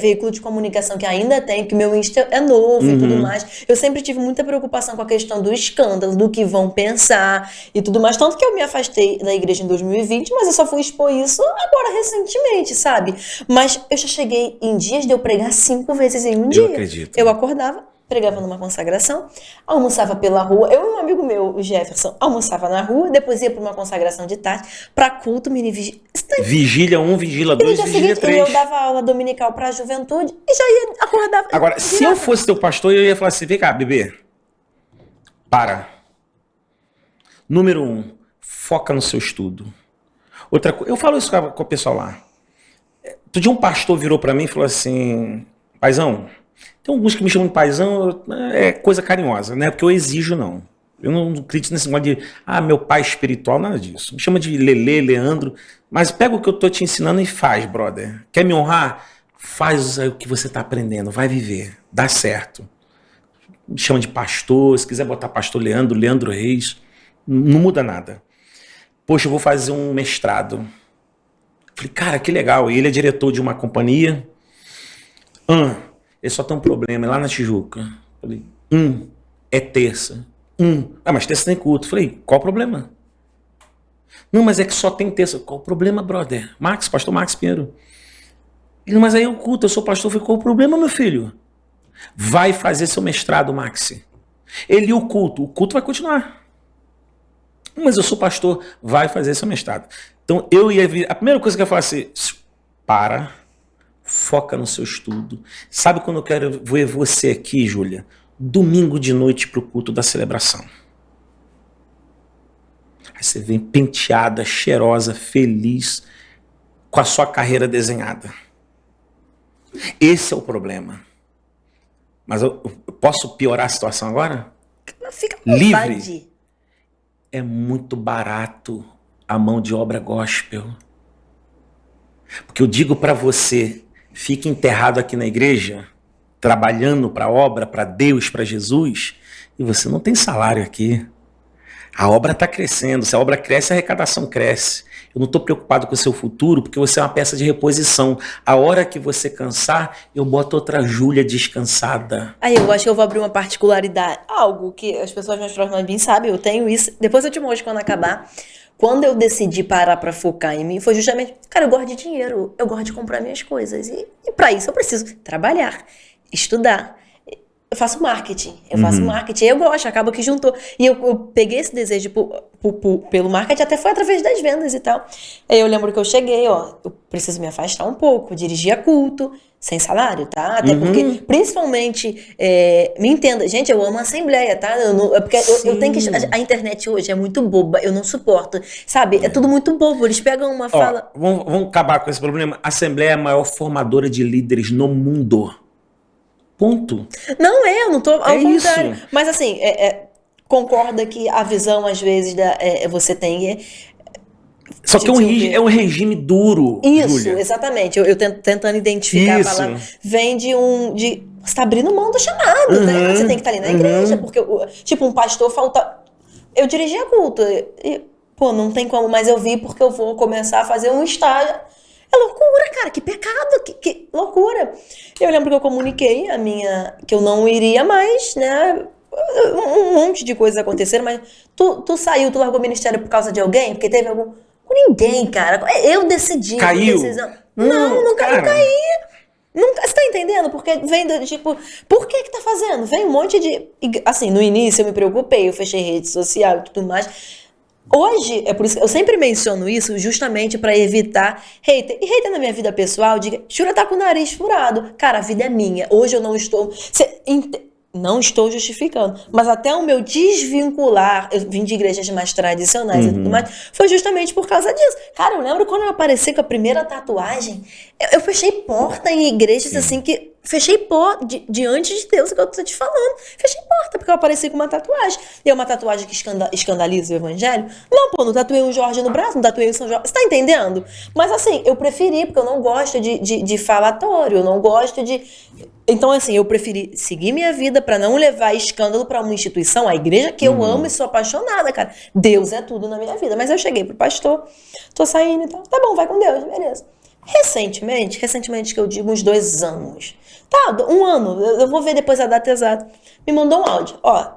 veículo de comunicação que ainda tem, que meu Insta é novo e tudo mais, eu sempre tive muita preocupação com a questão do escândalo, do que vão pensar e tudo mais, tanto que eu me afastei da igreja em 2020, mas eu só fui expor isso agora recentemente, sabe? Mas eu já cheguei em dias de eu pregar 5 vezes em um dia. Eu acredito. Eu acordava, pregava numa consagração, almoçava pela rua, eu e um amigo meu, o Jefferson, almoçava na rua, depois ia para uma consagração de tarde, para culto, mini vigília. Vigília 1, vigília 2, vigília 3. E eu dava aula dominical para a juventude e já ia acordar. Agora, se eu fosse teu pastor, eu ia falar assim, vem cá, bebê, para. Número 1, foca no seu estudo. Outra coisa, eu falo isso com o pessoal lá. Outro dia um pastor virou para mim e falou assim, paizão, tem alguns que me chamam de paizão, é coisa carinhosa, não é porque eu exijo, não. Eu não acredito nesse negócio de, meu pai espiritual, nada disso. Me chama de Lelê, Leandro, mas pega o que eu tô te ensinando e faz, brother. Quer me honrar? Faz o que você tá aprendendo, vai viver, dá certo. Me chama de pastor, se quiser botar pastor Leandro Reis, não muda nada. Poxa, eu vou fazer um mestrado. Falei, cara, que legal. E ele é diretor de uma companhia. Ele só tem um problema, é lá na Tijuca. Falei, é terça. Mas terça tem culto. Falei, qual o problema? Não, mas é que só tem terça. Qual o problema, brother? Pastor Max Pinheiro. Ele, mas aí o culto, eu sou pastor. Falei, qual o problema, meu filho? Vai fazer seu mestrado, Maxi. Ele e o culto vai continuar. Mas eu sou pastor, vai fazer seu mestrado. Então eu ia vir, a primeira coisa que eu ia falar assim, foca no seu estudo. Sabe quando eu quero ver você aqui, Júlia? Domingo de noite pro culto da celebração. Aí você vem penteada, cheirosa, feliz, com a sua carreira desenhada. Esse é o problema. Mas eu posso piorar a situação agora? Fica com vontade. Livre. É muito barato a mão de obra gospel. Porque eu digo para você, fique enterrado aqui na igreja, trabalhando para a obra, para Deus, para Jesus, e você não tem salário aqui. A obra está crescendo, se a obra cresce, a arrecadação cresce. Eu não estou preocupado com o seu futuro, porque você é uma peça de reposição. A hora que você cansar, eu boto outra Júlia descansada. Aí eu acho que eu vou abrir uma particularidade, algo que as pessoas mais próximas de mim sabem, eu tenho isso. Depois eu te mostro quando acabar. Quando eu decidi parar pra focar em mim, foi justamente, cara, eu gosto de dinheiro, eu gosto de comprar minhas coisas. E pra isso eu preciso trabalhar, estudar. Eu faço marketing, eu gosto, acaba que juntou. E eu peguei esse desejo pelo marketing, até foi através das vendas e tal. Aí eu lembro que eu cheguei, eu preciso me afastar um pouco, dirigir a culto, sem salário, tá? Até porque, principalmente, me entenda, gente, eu amo a Assembleia, tá? Porque eu tenho que... A internet hoje é muito boba, eu não suporto, sabe? É tudo muito bobo, eles pegam uma fala... Vamos acabar com esse problema. A Assembleia é a maior formadora de líderes no mundo. Ponto. Não eu não tô... Ao contrário. Isso. Mas assim, concorda que a visão, às vezes, você tem... Só que é um regime duro, Isso, Júlia. Exatamente. Eu tentando identificar a palavra. Vem você tá abrindo mão do chamado, né? Você tem que estar ali na igreja, porque, tipo, um pastor falta... Eu dirigia culto, não tem como, mas eu vi porque eu vou começar a fazer um estágio. É loucura, cara, que pecado, que loucura. Eu lembro que eu comuniquei que eu não iria mais, né? Um monte de coisas aconteceram, mas tu largou o ministério por causa de alguém? Porque teve algum... Ninguém, cara. Eu decidi. Caiu? Não, nunca caí. Nunca, você tá entendendo? Porque vem tipo, por que tá fazendo? Vem um monte de... Assim, no início eu me preocupei, eu fechei rede social e tudo mais. Hoje, é por isso que eu sempre menciono isso, justamente pra evitar hater. E hater na minha vida pessoal, diga, Júlia tá com o nariz furado. Cara, a vida é minha. Hoje eu não estou... Não estou justificando. Mas até o meu desvincular, eu vim de igrejas mais tradicionais e tudo mais, foi justamente por causa disso. Cara, eu lembro quando eu apareci com a primeira tatuagem, eu fechei porta em igrejas assim que. Fechei porta diante de Deus, é o que eu tô te falando. Fechei porta, porque eu apareci com uma tatuagem. E é uma tatuagem que escandaliza o evangelho? Não, pô, não tatuei um Jorge no braço, não tatuei um São Jorge. Você tá entendendo? Mas assim, eu preferi, porque eu não gosto de falatório, eu não gosto de. Então, assim, eu preferi seguir minha vida pra não levar escândalo pra uma instituição, a igreja que eu amo e sou apaixonada, cara. Deus é tudo na minha vida. Mas eu cheguei pro pastor, tô saindo e tal. Tá bom, vai com Deus, beleza. Recentemente que eu digo uns 2 anos. Tá, 1 ano, eu vou ver depois a data exata. Me mandou um áudio. Ó,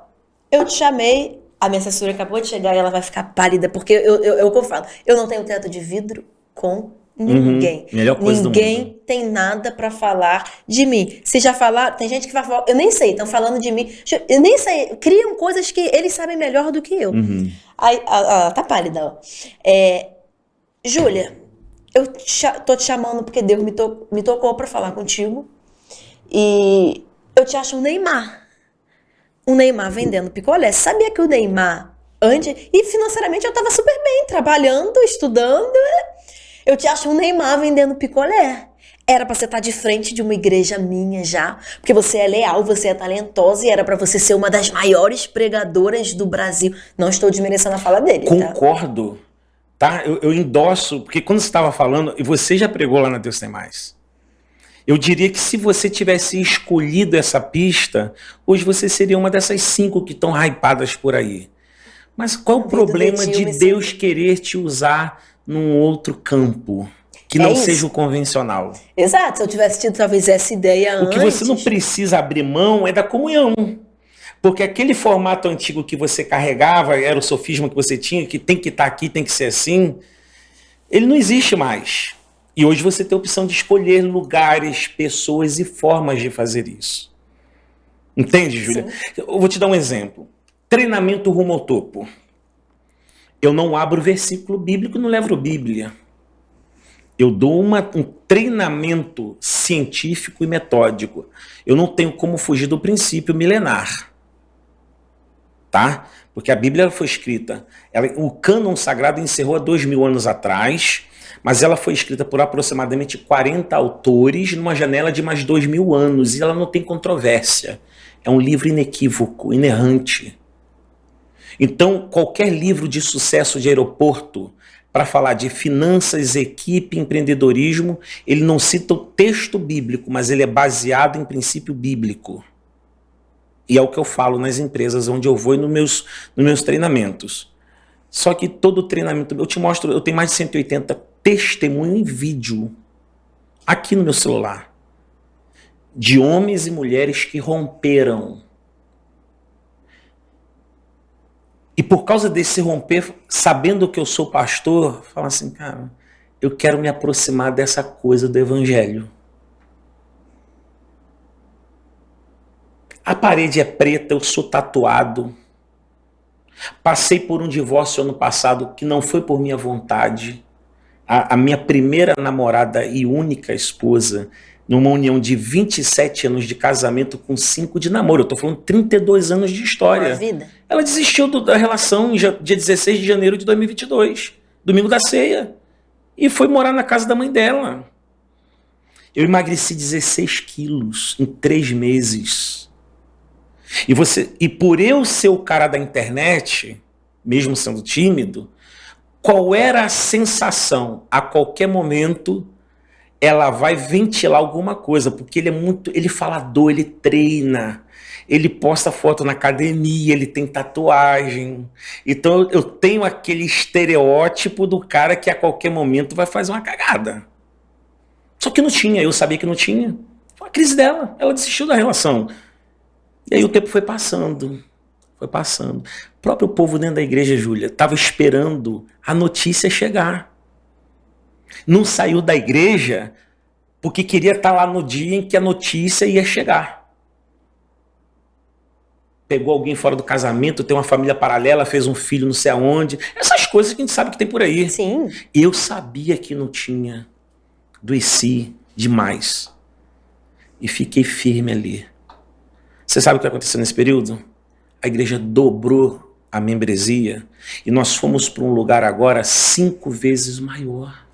eu te chamei, a minha assessora acabou de chegar e ela vai ficar pálida, porque é o que eu falo. Eu não tenho teto de vidro com ninguém. Melhor coisa do mundo. Ninguém tem nada pra falar de mim. Se já falaram, tem gente que vai falar, eu nem sei, estão falando de mim. Eu nem sei, criam coisas que eles sabem melhor do que eu. Aí, tá pálida, ó. Júlia, eu tô te chamando porque Deus me tocou pra falar contigo. E eu te acho um Neymar. Um Neymar vendendo picolé. Você sabia que o Neymar, antes... E financeiramente eu tava super bem, trabalhando, estudando. Eu te acho um Neymar vendendo picolé. Era pra você estar de frente de uma igreja minha já. Porque você é leal, você é talentosa. E era pra você ser uma das maiores pregadoras do Brasil. Não estou desmerecendo a fala dele, tá? Concordo. Tá? Eu endosso, porque quando você estava falando, e você já pregou lá na Deus Tem Mais, eu diria que se você tivesse escolhido essa pista, hoje você seria uma dessas 5 que estão hypadas por aí. Mas qual o problema de Deus querer te usar num outro campo, que não seja o convencional? Exato, se eu tivesse tido talvez essa ideia antes... O que você não precisa abrir mão é da comunhão. Porque aquele formato antigo que você carregava, era o sofisma que você tinha, que tem que estar aqui, tem que ser assim, ele não existe mais. E hoje você tem a opção de escolher lugares, pessoas e formas de fazer isso. Entende, Júlia? Eu vou te dar um exemplo. Treinamento rumo ao topo. Eu não abro versículo bíblico, não levo Bíblia. Eu dou um treinamento científico e metódico. Eu não tenho como fugir do princípio milenar. Tá? Porque a Bíblia foi escrita, o cânon sagrado encerrou há 2000 anos atrás, mas ela foi escrita por aproximadamente 40 autores numa janela de mais 2000 anos, e ela não tem controvérsia. É um livro inequívoco, inerrante. Então, qualquer livro de sucesso de aeroporto, para falar de finanças, equipe, empreendedorismo, ele não cita o texto bíblico, mas ele é baseado em princípio bíblico. E é o que eu falo nas empresas onde eu vou e nos meus treinamentos. Só que todo treinamento, eu te mostro, eu tenho mais de 180 testemunhos em vídeo, aqui no meu celular, de homens e mulheres que romperam. E por causa desse romper, sabendo que eu sou pastor, fala assim, cara, eu quero me aproximar dessa coisa do evangelho. A parede é preta, eu sou tatuado. Passei por um divórcio ano passado que não foi por minha vontade. A minha primeira namorada e única esposa, numa união de 27 anos de casamento com 5 de namoro. Eu tô falando 32 anos de história. Uma vida. Ela desistiu da relação dia 16 de janeiro de 2022, domingo da ceia, e foi morar na casa da mãe dela. Eu emagreci 16 quilos em 3 meses. E por eu ser o cara da internet, mesmo sendo tímido, qual era a sensação? A qualquer momento ela vai ventilar alguma coisa, porque ele é falador, ele treina, ele posta foto na academia, ele tem tatuagem. Então eu tenho aquele estereótipo do cara que a qualquer momento vai fazer uma cagada. Só que não tinha, eu sabia que não tinha. Foi a crise dela, ela desistiu da relação. E aí o tempo foi passando. O próprio povo dentro da igreja, Júlia, estava esperando a notícia chegar. Não saiu da igreja porque queria estar lá no dia em que a notícia ia chegar. Pegou alguém fora do casamento, tem uma família paralela, fez um filho não sei aonde. Essas coisas que a gente sabe que tem por aí. Sim. Eu sabia que não tinha. Adoeci demais. E fiquei firme ali. Você sabe o que aconteceu nesse período? A igreja dobrou a membresia e nós fomos para um lugar agora 5 vezes maior.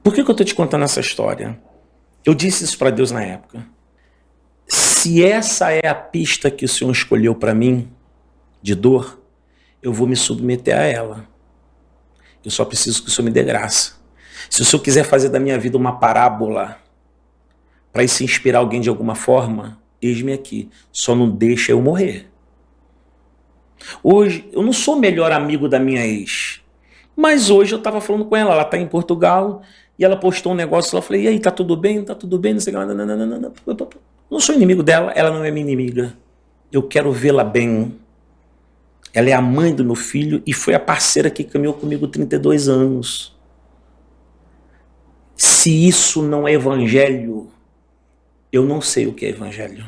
Por que eu estou te contando essa história? Eu disse isso para Deus na época. Se essa é a pista que o Senhor escolheu para mim, de dor, eu vou me submeter a ela. Eu só preciso que o Senhor me dê graça. Se o Senhor quiser fazer da minha vida uma parábola para isso inspirar alguém de alguma forma, eis-me aqui. Só não deixa eu morrer. Hoje, eu não sou o melhor amigo da minha ex, mas hoje eu estava falando com ela está em Portugal, e ela postou um negócio lá, eu falei, e aí, tá tudo bem? Tá tudo bem? Não sei o que. Não sou inimigo dela, ela não é minha inimiga. Eu quero vê-la bem. Ela é a mãe do meu filho e foi a parceira que caminhou comigo 32 anos. Se isso não é evangelho, eu não sei o que é evangelho.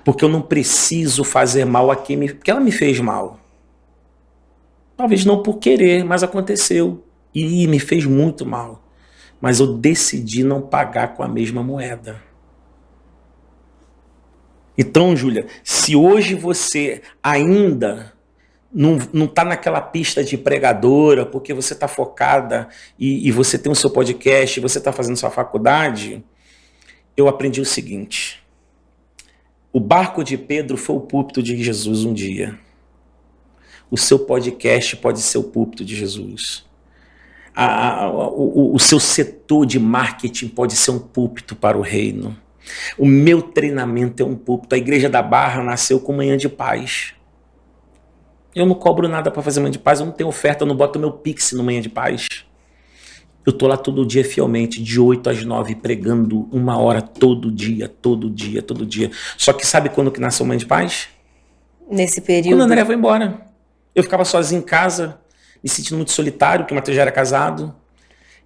Porque eu não preciso fazer mal a quem porque ela me fez mal. Talvez não por querer, mas aconteceu. E me fez muito mal. Mas eu decidi não pagar com a mesma moeda. Então, Júlia, se hoje você ainda não está naquela pista de pregadora, porque você está focada e você tem o seu podcast, você está fazendo sua faculdade, eu aprendi o seguinte. O barco de Pedro foi o púlpito de Jesus um dia. O seu podcast pode ser o púlpito de Jesus. O seu setor de marketing pode ser um púlpito para o reino. O meu treinamento é um púlpito. A Igreja da Barra nasceu com Manhã de Paz. Eu não cobro nada para fazer Manhã de Paz, eu não tenho oferta, eu não boto meu Pix no Manhã de Paz. Eu estou lá todo dia fielmente, de 8 às 9, pregando 1 hora todo dia. Só que sabe quando que nasceu Manhã de Paz? Nesse período. Quando o André foi embora. Eu ficava sozinho em casa, me sentindo muito solitário, porque o Matheus já era casado.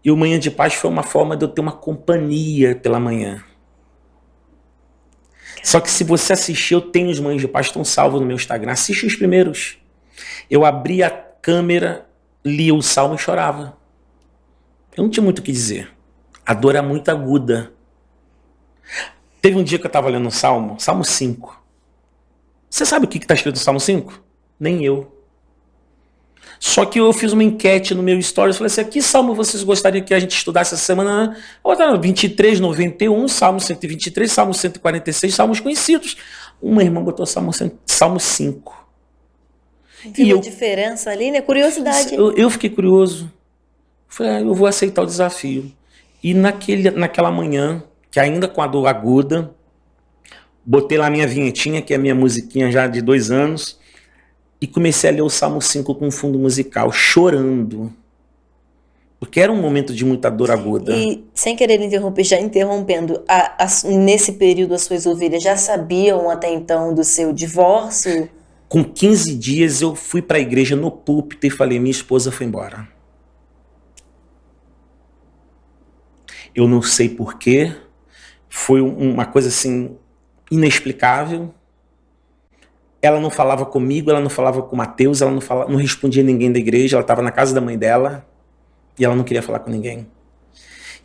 E o Manhã de Paz foi uma forma de eu ter uma companhia pela manhã. Só que se você assistir, eu tenho os Manhãs de Paz, estão salvos no meu Instagram. Assiste os primeiros. Eu abri a câmera, lia o salmo e chorava. Eu não tinha muito o que dizer. A dor era muito aguda. Teve um dia que eu estava lendo um salmo, Salmo 5. Você sabe o que está escrito no Salmo 5? Nem eu. Só que eu fiz uma enquete no meu stories, falei assim, que salmo vocês gostariam que a gente estudasse essa semana? Botaram 23, 91, Salmo 123, Salmo 146, salmos conhecidos. Uma irmã botou Salmo 5. Viu a diferença ali, né? Curiosidade. Eu fiquei curioso. Falei, eu vou aceitar o desafio. E naquela manhã, que ainda com a dor aguda, botei lá minha vinhetinha, que é a minha musiquinha já de 2 anos, e comecei a ler o Salmo 5 com um fundo musical, chorando. Porque era um momento de muita dor aguda. E, sem querer interromper, já interrompendo, nesse período as suas ovelhas já sabiam até então do seu divórcio? Com 15 dias eu fui para a igreja no púlpito e falei, minha esposa foi embora. Eu não sei porquê, foi uma coisa assim inexplicável. Ela não falava comigo, ela não falava com o Matheus, ela não respondia a ninguém da igreja, ela estava na casa da mãe dela e ela não queria falar com ninguém.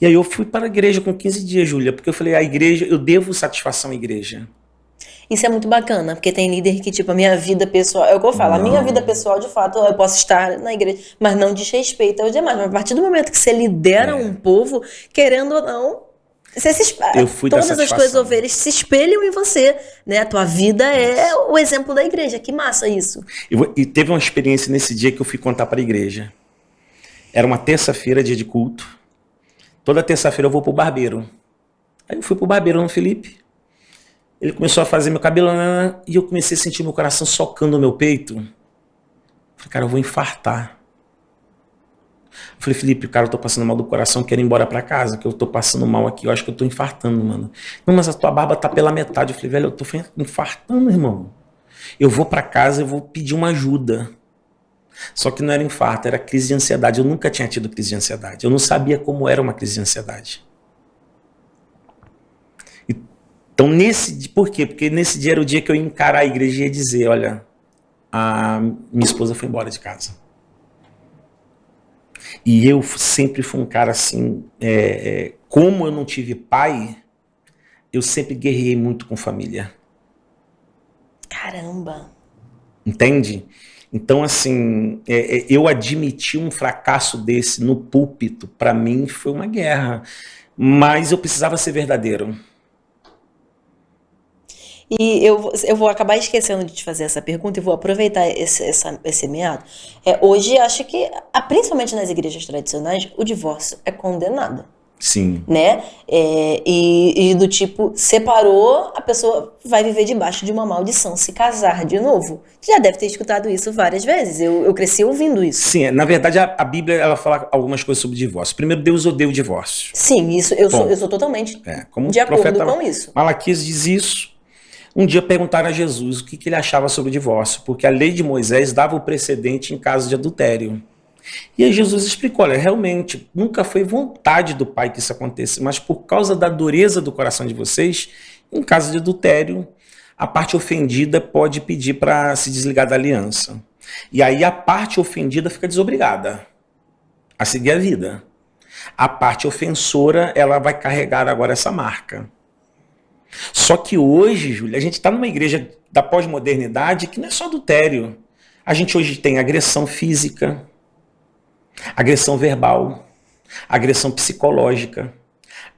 E aí eu fui para a igreja com 15 dias, Júlia, porque eu falei, a igreja, eu devo satisfação à igreja. Isso é muito bacana, porque tem líder que, tipo, a minha vida pessoal, é o que eu falo, a minha vida pessoal, de fato, eu posso estar na igreja, mas não desrespeita aos demais. Mas a partir do momento que você lidera um povo, querendo ou não, você todas as tuas ovelhas se espelham em você, né? A tua vida é o exemplo da igreja. Que massa isso. E teve uma experiência nesse dia que eu fui contar para a igreja. Era uma terça-feira, dia de culto. Toda terça-feira eu vou pro barbeiro. Aí eu fui pro barbeiro no Felipe. Ele começou a fazer meu cabelo e eu comecei a sentir meu coração socando o meu peito. Falei, cara, eu vou infartar. Eu falei, Felipe, cara, eu tô passando mal do coração, quero ir embora pra casa, que eu tô passando mal aqui, eu acho que eu tô infartando, mano. Não, mas a tua barba tá pela metade. Eu falei, velho, eu tô infartando, irmão. Eu vou pra casa, eu vou pedir uma ajuda. Só que não era infarto, era crise de ansiedade. Eu nunca tinha tido crise de ansiedade. Eu não sabia como era uma crise de ansiedade. Então, por quê? Porque nesse dia era o dia que eu ia encarar a igreja e ia dizer, olha, a minha esposa foi embora de casa. E eu sempre fui um cara assim, como eu não tive pai, eu sempre guerreei muito com família. Caramba! Entende? Então, assim, eu admitir um fracasso desse no púlpito, para mim, foi uma guerra. Mas eu precisava ser verdadeiro. E eu vou acabar esquecendo de te fazer essa pergunta e vou aproveitar esse meado. Hoje, acho que, principalmente nas igrejas tradicionais, o divórcio é condenado. Sim. Né? E do tipo, separou, a pessoa vai viver debaixo de uma maldição, se casar de novo. Você já deve ter escutado isso várias vezes. Eu cresci ouvindo isso. Sim, na verdade a Bíblia ela fala algumas coisas sobre divórcio. Primeiro, Deus odeia o divórcio. Sim, isso eu sou totalmente Como de acordo profeta com isso. Malaquias diz isso. Um dia perguntaram a Jesus o que ele achava sobre o divórcio, porque a lei de Moisés dava o precedente em caso de adultério. E aí Jesus explicou, olha, realmente, nunca foi vontade do Pai que isso acontecesse, mas por causa da dureza do coração de vocês, em caso de adultério, a parte ofendida pode pedir para se desligar da aliança. E aí a parte ofendida fica desobrigada a seguir a vida. A parte ofensora, ela vai carregar agora essa marca. Só que hoje, Júlia, a gente está numa igreja da pós-modernidade que não é só adultério. A gente hoje tem agressão física, agressão verbal, agressão psicológica,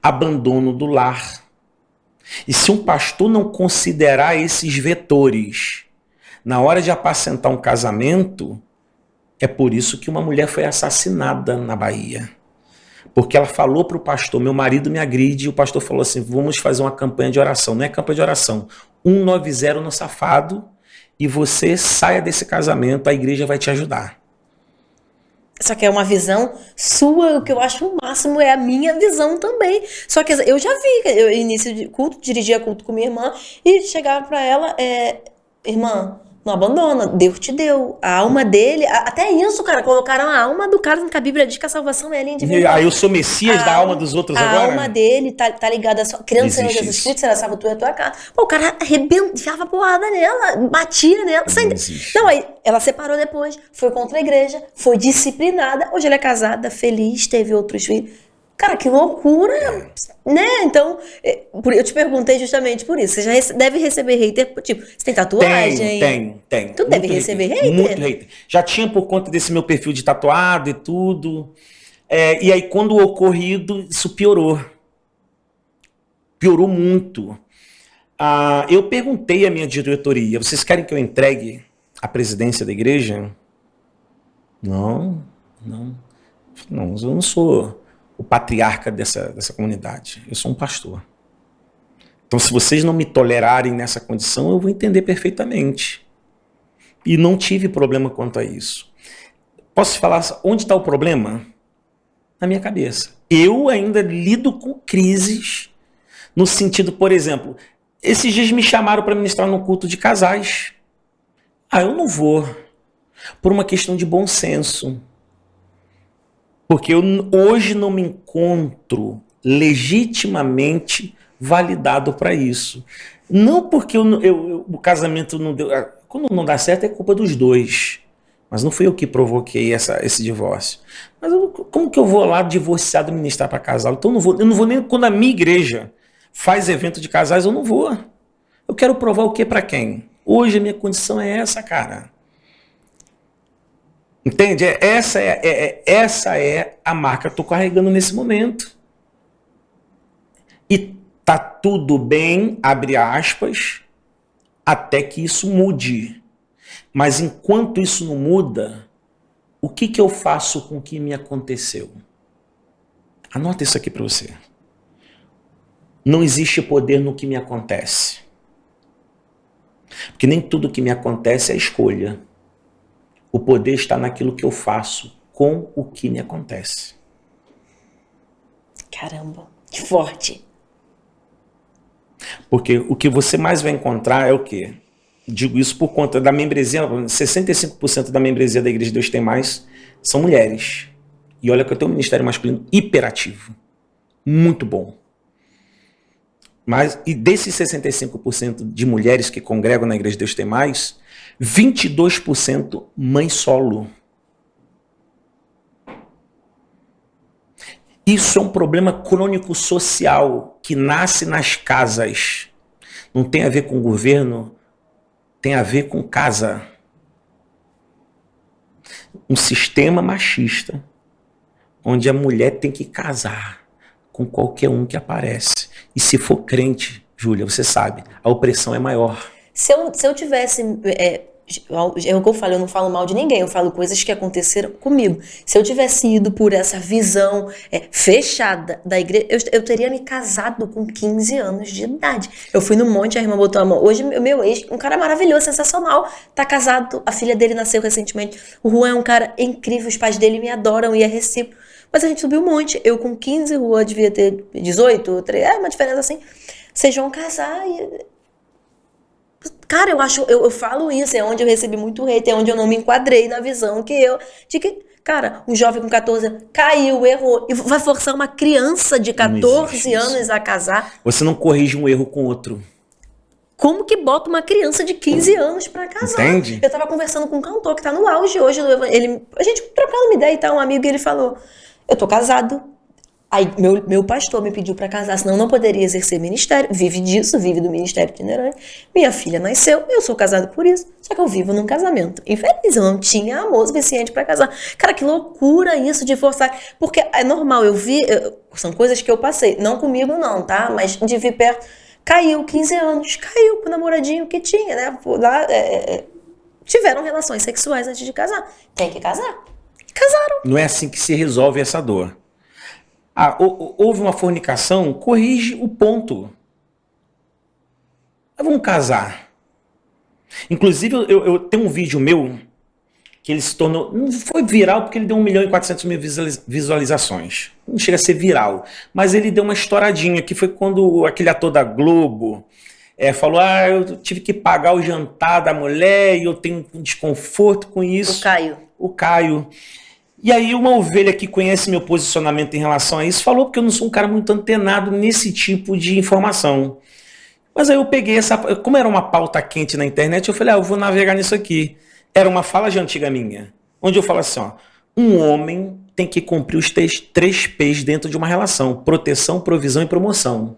abandono do lar. E se um pastor não considerar esses vetores na hora de apacentar um casamento, é por isso que uma mulher foi assassinada na Bahia. Porque ela falou para o pastor, meu marido me agride, e o pastor falou assim, vamos fazer uma campanha de oração. Não é campanha de oração, 190 no safado, e você saia desse casamento, a igreja vai te ajudar. Só que é uma visão sua, o que eu acho o máximo é a minha visão também. Só que eu já vi, eu início de culto, dirigia culto com minha irmã e chegava pra ela, irmã, não abandona, Deus te deu, a alma dele, até isso, cara, colocaram a alma do cara, que a Bíblia diz que a salvação é individual. Aí eu sou Messias da alma dos outros agora? A alma dele tá ligada a sua criança, Senhor Jesus Cristo, será salvo tu e a tua casa. Pô, o cara arrebentava porrada nela, batia nela. Não, aí ela separou depois, foi contra a igreja, foi disciplinada, hoje ela é casada, feliz, teve outros filhos. Cara, que loucura, né? Então, eu te perguntei justamente por isso. Você já deve receber hater, tipo, você tem tatuagem? Tem. Tu deve receber hater? Muito hater. Já tinha por conta desse meu perfil de tatuado e tudo. E aí, quando o ocorrido, isso piorou. Piorou muito. Eu perguntei à minha diretoria, vocês querem que eu entregue a presidência da igreja? Não, eu não sou o patriarca dessa comunidade. Eu sou um pastor. Então, se vocês não me tolerarem nessa condição, eu vou entender perfeitamente. E não tive problema quanto a isso. Posso te falar onde está o problema? Na minha cabeça. Eu ainda lido com crises no sentido, por exemplo, esses dias me chamaram para ministrar no culto de casais. Eu não vou. Por uma questão de bom senso. Porque eu hoje não me encontro legitimamente validado para isso. Não porque o casamento não deu... Quando não dá certo é culpa dos dois. Mas não fui eu que provoquei esse divórcio. Mas como que eu vou lá divorciado ministrar para casal? Então eu não vou nem quando a minha igreja faz evento de casais, eu não vou. Eu quero provar o que para quem? Hoje a minha condição é essa, cara. Entende? Essa é a marca que eu estou carregando nesse momento. E tá tudo bem, abre aspas, até que isso mude. Mas enquanto isso não muda, o que eu faço com o que me aconteceu? Anota isso aqui para você. Não existe poder no que me acontece. Porque nem tudo que me acontece é escolha. O poder está naquilo que eu faço com o que me acontece. Caramba, que forte. Porque o que você mais vai encontrar é o quê? Digo isso por conta da membresia, 65% da membresia da Igreja de Deus Tem Mais são mulheres. E olha que eu tenho um ministério masculino hiperativo. Muito bom. E desses 65% de mulheres que congregam na Igreja de Deus Tem Mais, 22% mãe solo. Isso é um problema crônico social que nasce nas casas. Não tem a ver com o governo, tem a ver com casa. Um sistema machista, onde a mulher tem que casar com qualquer um que aparece. E se for crente, Júlia, você sabe, a opressão é maior. Se eu tivesse... É o que eu falo, eu não falo mal de ninguém, eu falo coisas que aconteceram comigo. Se eu tivesse ido por essa visão fechada da igreja, eu teria me casado com 15 anos de idade. Eu fui no monte, a irmã botou a mão. Hoje, meu ex, um cara maravilhoso, sensacional, tá casado, a filha dele nasceu recentemente. O Juan é um cara incrível, os pais dele me adoram e é recíproco. Mas a gente subiu um monte. Eu com 15, o Juan devia ter 18, uma diferença assim. Vocês vão casar e... Cara, eu falo isso, é onde eu recebi muito hate, é onde eu não me enquadrei na visão de que, cara, um jovem com 14 anos caiu, errou, e vai forçar uma criança de 14 anos a casar. Você não corrige um erro com outro. Como que bota uma criança de 15 anos pra casar? Entende? Eu tava conversando com um cantor que tá no auge hoje, a gente trocando uma ideia e tal, um amigo, e ele falou, eu tô casado. Aí meu pastor me pediu para casar, senão eu não poderia exercer ministério. Vive disso, vive do ministério itinerante. Minha filha nasceu, eu sou casado por isso. Só que eu vivo num casamento infeliz, eu não tinha amor suficiente para casar. Cara, que loucura isso de forçar. Porque é normal, são coisas que eu passei. Não comigo não, tá? Mas de vir perto. Caiu 15 anos, caiu com o namoradinho que tinha, né? Lá, tiveram relações sexuais antes de casar. Tem que casar. Casaram. Não é assim que se resolve essa dor. Houve uma fornicação, corrige o ponto. Mas vamos casar. Inclusive, eu tenho um vídeo meu que ele se tornou... Não foi viral porque ele deu 1.400.000 visualizações. Não chega a ser viral. Mas ele deu uma estouradinha, que foi quando aquele ator da Globo falou, eu tive que pagar o jantar da mulher e eu tenho um desconforto com isso. O Caio. E aí uma ovelha que conhece meu posicionamento em relação a isso falou, porque eu não sou um cara muito antenado nesse tipo de informação. Mas aí eu peguei como era uma pauta quente na internet, eu falei, eu vou navegar nisso aqui. Era uma fala de antiga minha, onde eu falo assim, um homem tem que cumprir os três P's dentro de uma relação, proteção, provisão e promoção.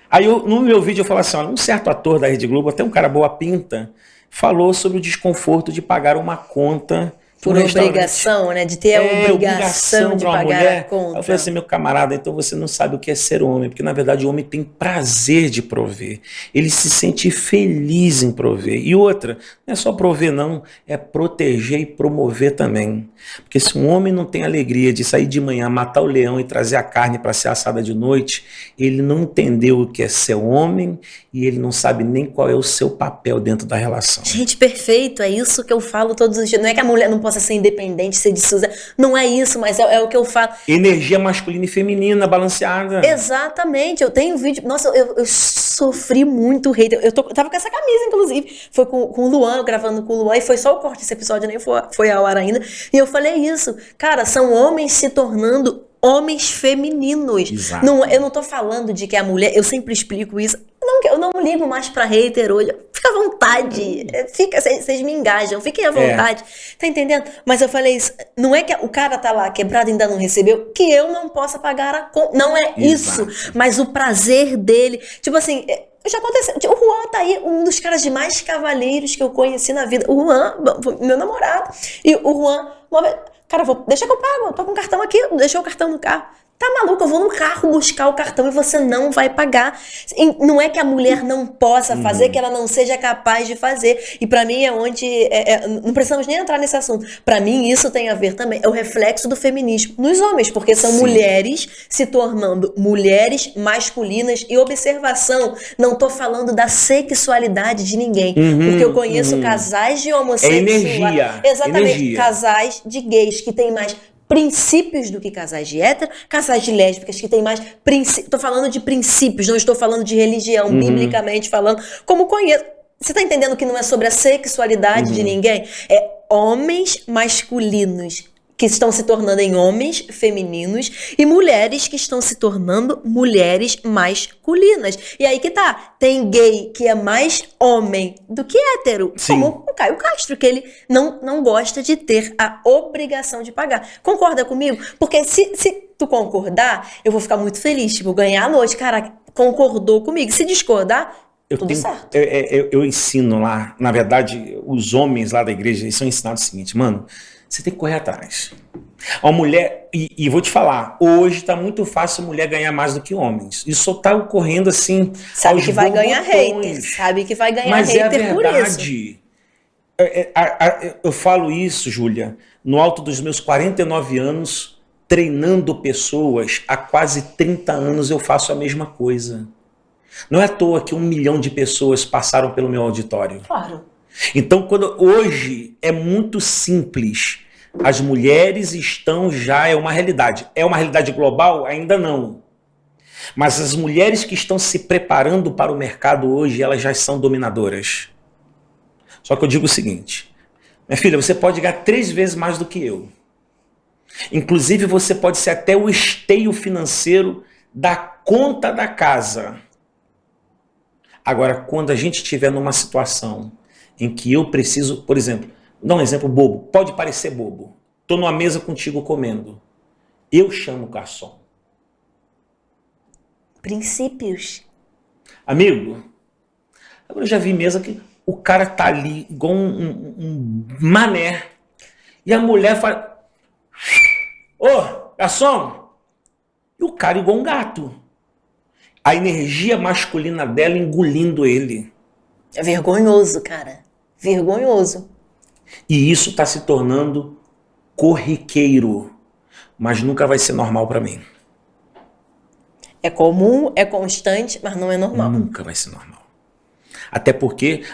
Aí no meu vídeo eu falo assim, um certo ator da Rede Globo, até um cara boa pinta, falou sobre o desconforto de pagar uma conta por obrigação, né? De ter a obrigação de pagar a conta. Eu falei assim, meu camarada, então você não sabe o que é ser homem, porque na verdade o homem tem prazer de prover. Ele se sente feliz em prover. E outra, não é só prover não, é proteger e promover também. Porque se um homem não tem alegria de sair de manhã, matar o leão e trazer a carne para ser assada de noite, ele não entendeu o que é ser homem e ele não sabe nem qual é o seu papel dentro da relação. Gente, perfeito, é isso que eu falo todos os dias. Não é que a mulher não possa ser independente, ser de Suza. Não é isso, mas é o que eu falo. Energia masculina e feminina, balanceada. Exatamente, eu tenho um vídeo. Nossa, eu sofri muito hate. Eu tava com essa camisa, inclusive. Foi com o Luan, gravando com o Luan, e foi só o corte, esse episódio nem foi ao ar ainda. E eu falei isso. Cara, são homens se tornando homens femininos. Eu não tô falando de que a mulher... Eu sempre explico isso. Eu não ligo mais pra hater hoje. Fica à vontade. Vocês me engajam. Fiquem à vontade. Tá entendendo? Mas eu falei isso. Não é que o cara tá lá quebrado e ainda não recebeu, que eu não possa pagar a conta. Não é isso. Mas o prazer dele... Tipo assim... Já aconteceu. O Juan tá aí, um dos caras mais cavalheiros que eu conheci na vida. O Juan, meu namorado. E o Juan... Cara, deixa que eu pago, eu tô com o cartão aqui, deixa o cartão no carro. Tá maluco, eu vou no carro buscar o cartão e você não vai pagar. Não é que a mulher não possa fazer, que ela não seja capaz de fazer. E pra mim é onde... não precisamos nem entrar nesse assunto. Pra mim isso tem a ver também, é o reflexo do feminismo nos homens, porque são mulheres se tornando mulheres masculinas. E observação, não tô falando da sexualidade de ninguém, porque eu conheço casais de homossexuais. Energia. Exatamente, energia. Casais de gays que têm mais princípios do que casais de hétero, casais de lésbicas que têm mais princípios. Estou falando de princípios, não estou falando de religião, biblicamente falando. Como conheço. Você está entendendo que não é sobre a sexualidade de ninguém? É homens masculinos que estão se tornando em homens femininos e mulheres que estão se tornando mulheres masculinas. E aí que tá, tem gay que é mais homem do que hétero, Sim. como o Caio Castro, que ele não gosta de ter a obrigação de pagar. Concorda comigo? Porque se tu concordar, eu vou ficar muito feliz, tipo, ganhar a noite, cara, concordou comigo. Se discordar, tudo certo. Eu ensino lá, na verdade, os homens lá da igreja, eles são ensinados o seguinte, mano, você tem que correr atrás. Uma mulher, e vou te falar, hoje tá muito fácil mulher ganhar mais do que homens. Isso só tá ocorrendo assim. Sabe que vai ganhar hater, sabe que vai ganhar hater por isso. Mas é a verdade. Eu falo isso, Júlia, no alto dos meus 49 anos, treinando pessoas, há quase 30 anos eu faço a mesma coisa. Não é à toa que 1 milhão de pessoas passaram pelo meu auditório. Claro. Então, hoje é muito simples. As mulheres estão já, é uma realidade. É uma realidade global? Ainda não. Mas as mulheres que estão se preparando para o mercado hoje, elas já são dominadoras. Só que eu digo o seguinte, minha filha, você pode ganhar 3 vezes mais do que eu. Inclusive, você pode ser até o esteio financeiro da conta da casa. Agora, quando a gente estiver numa situação em que eu preciso, por exemplo, dá um exemplo bobo, pode parecer bobo. Estou numa mesa contigo comendo. Eu chamo o garçom. Princípios. Amigo, agora eu já vi mesa que o cara tá ali igual um mané. E a mulher fala, ô, garçom! E o cara igual um gato. A energia masculina dela engolindo ele. É vergonhoso, cara. Vergonhoso. E isso está se tornando corriqueiro. Mas nunca vai ser normal para mim. É comum, é constante, mas não é normal. Nunca vai ser normal. Até porque,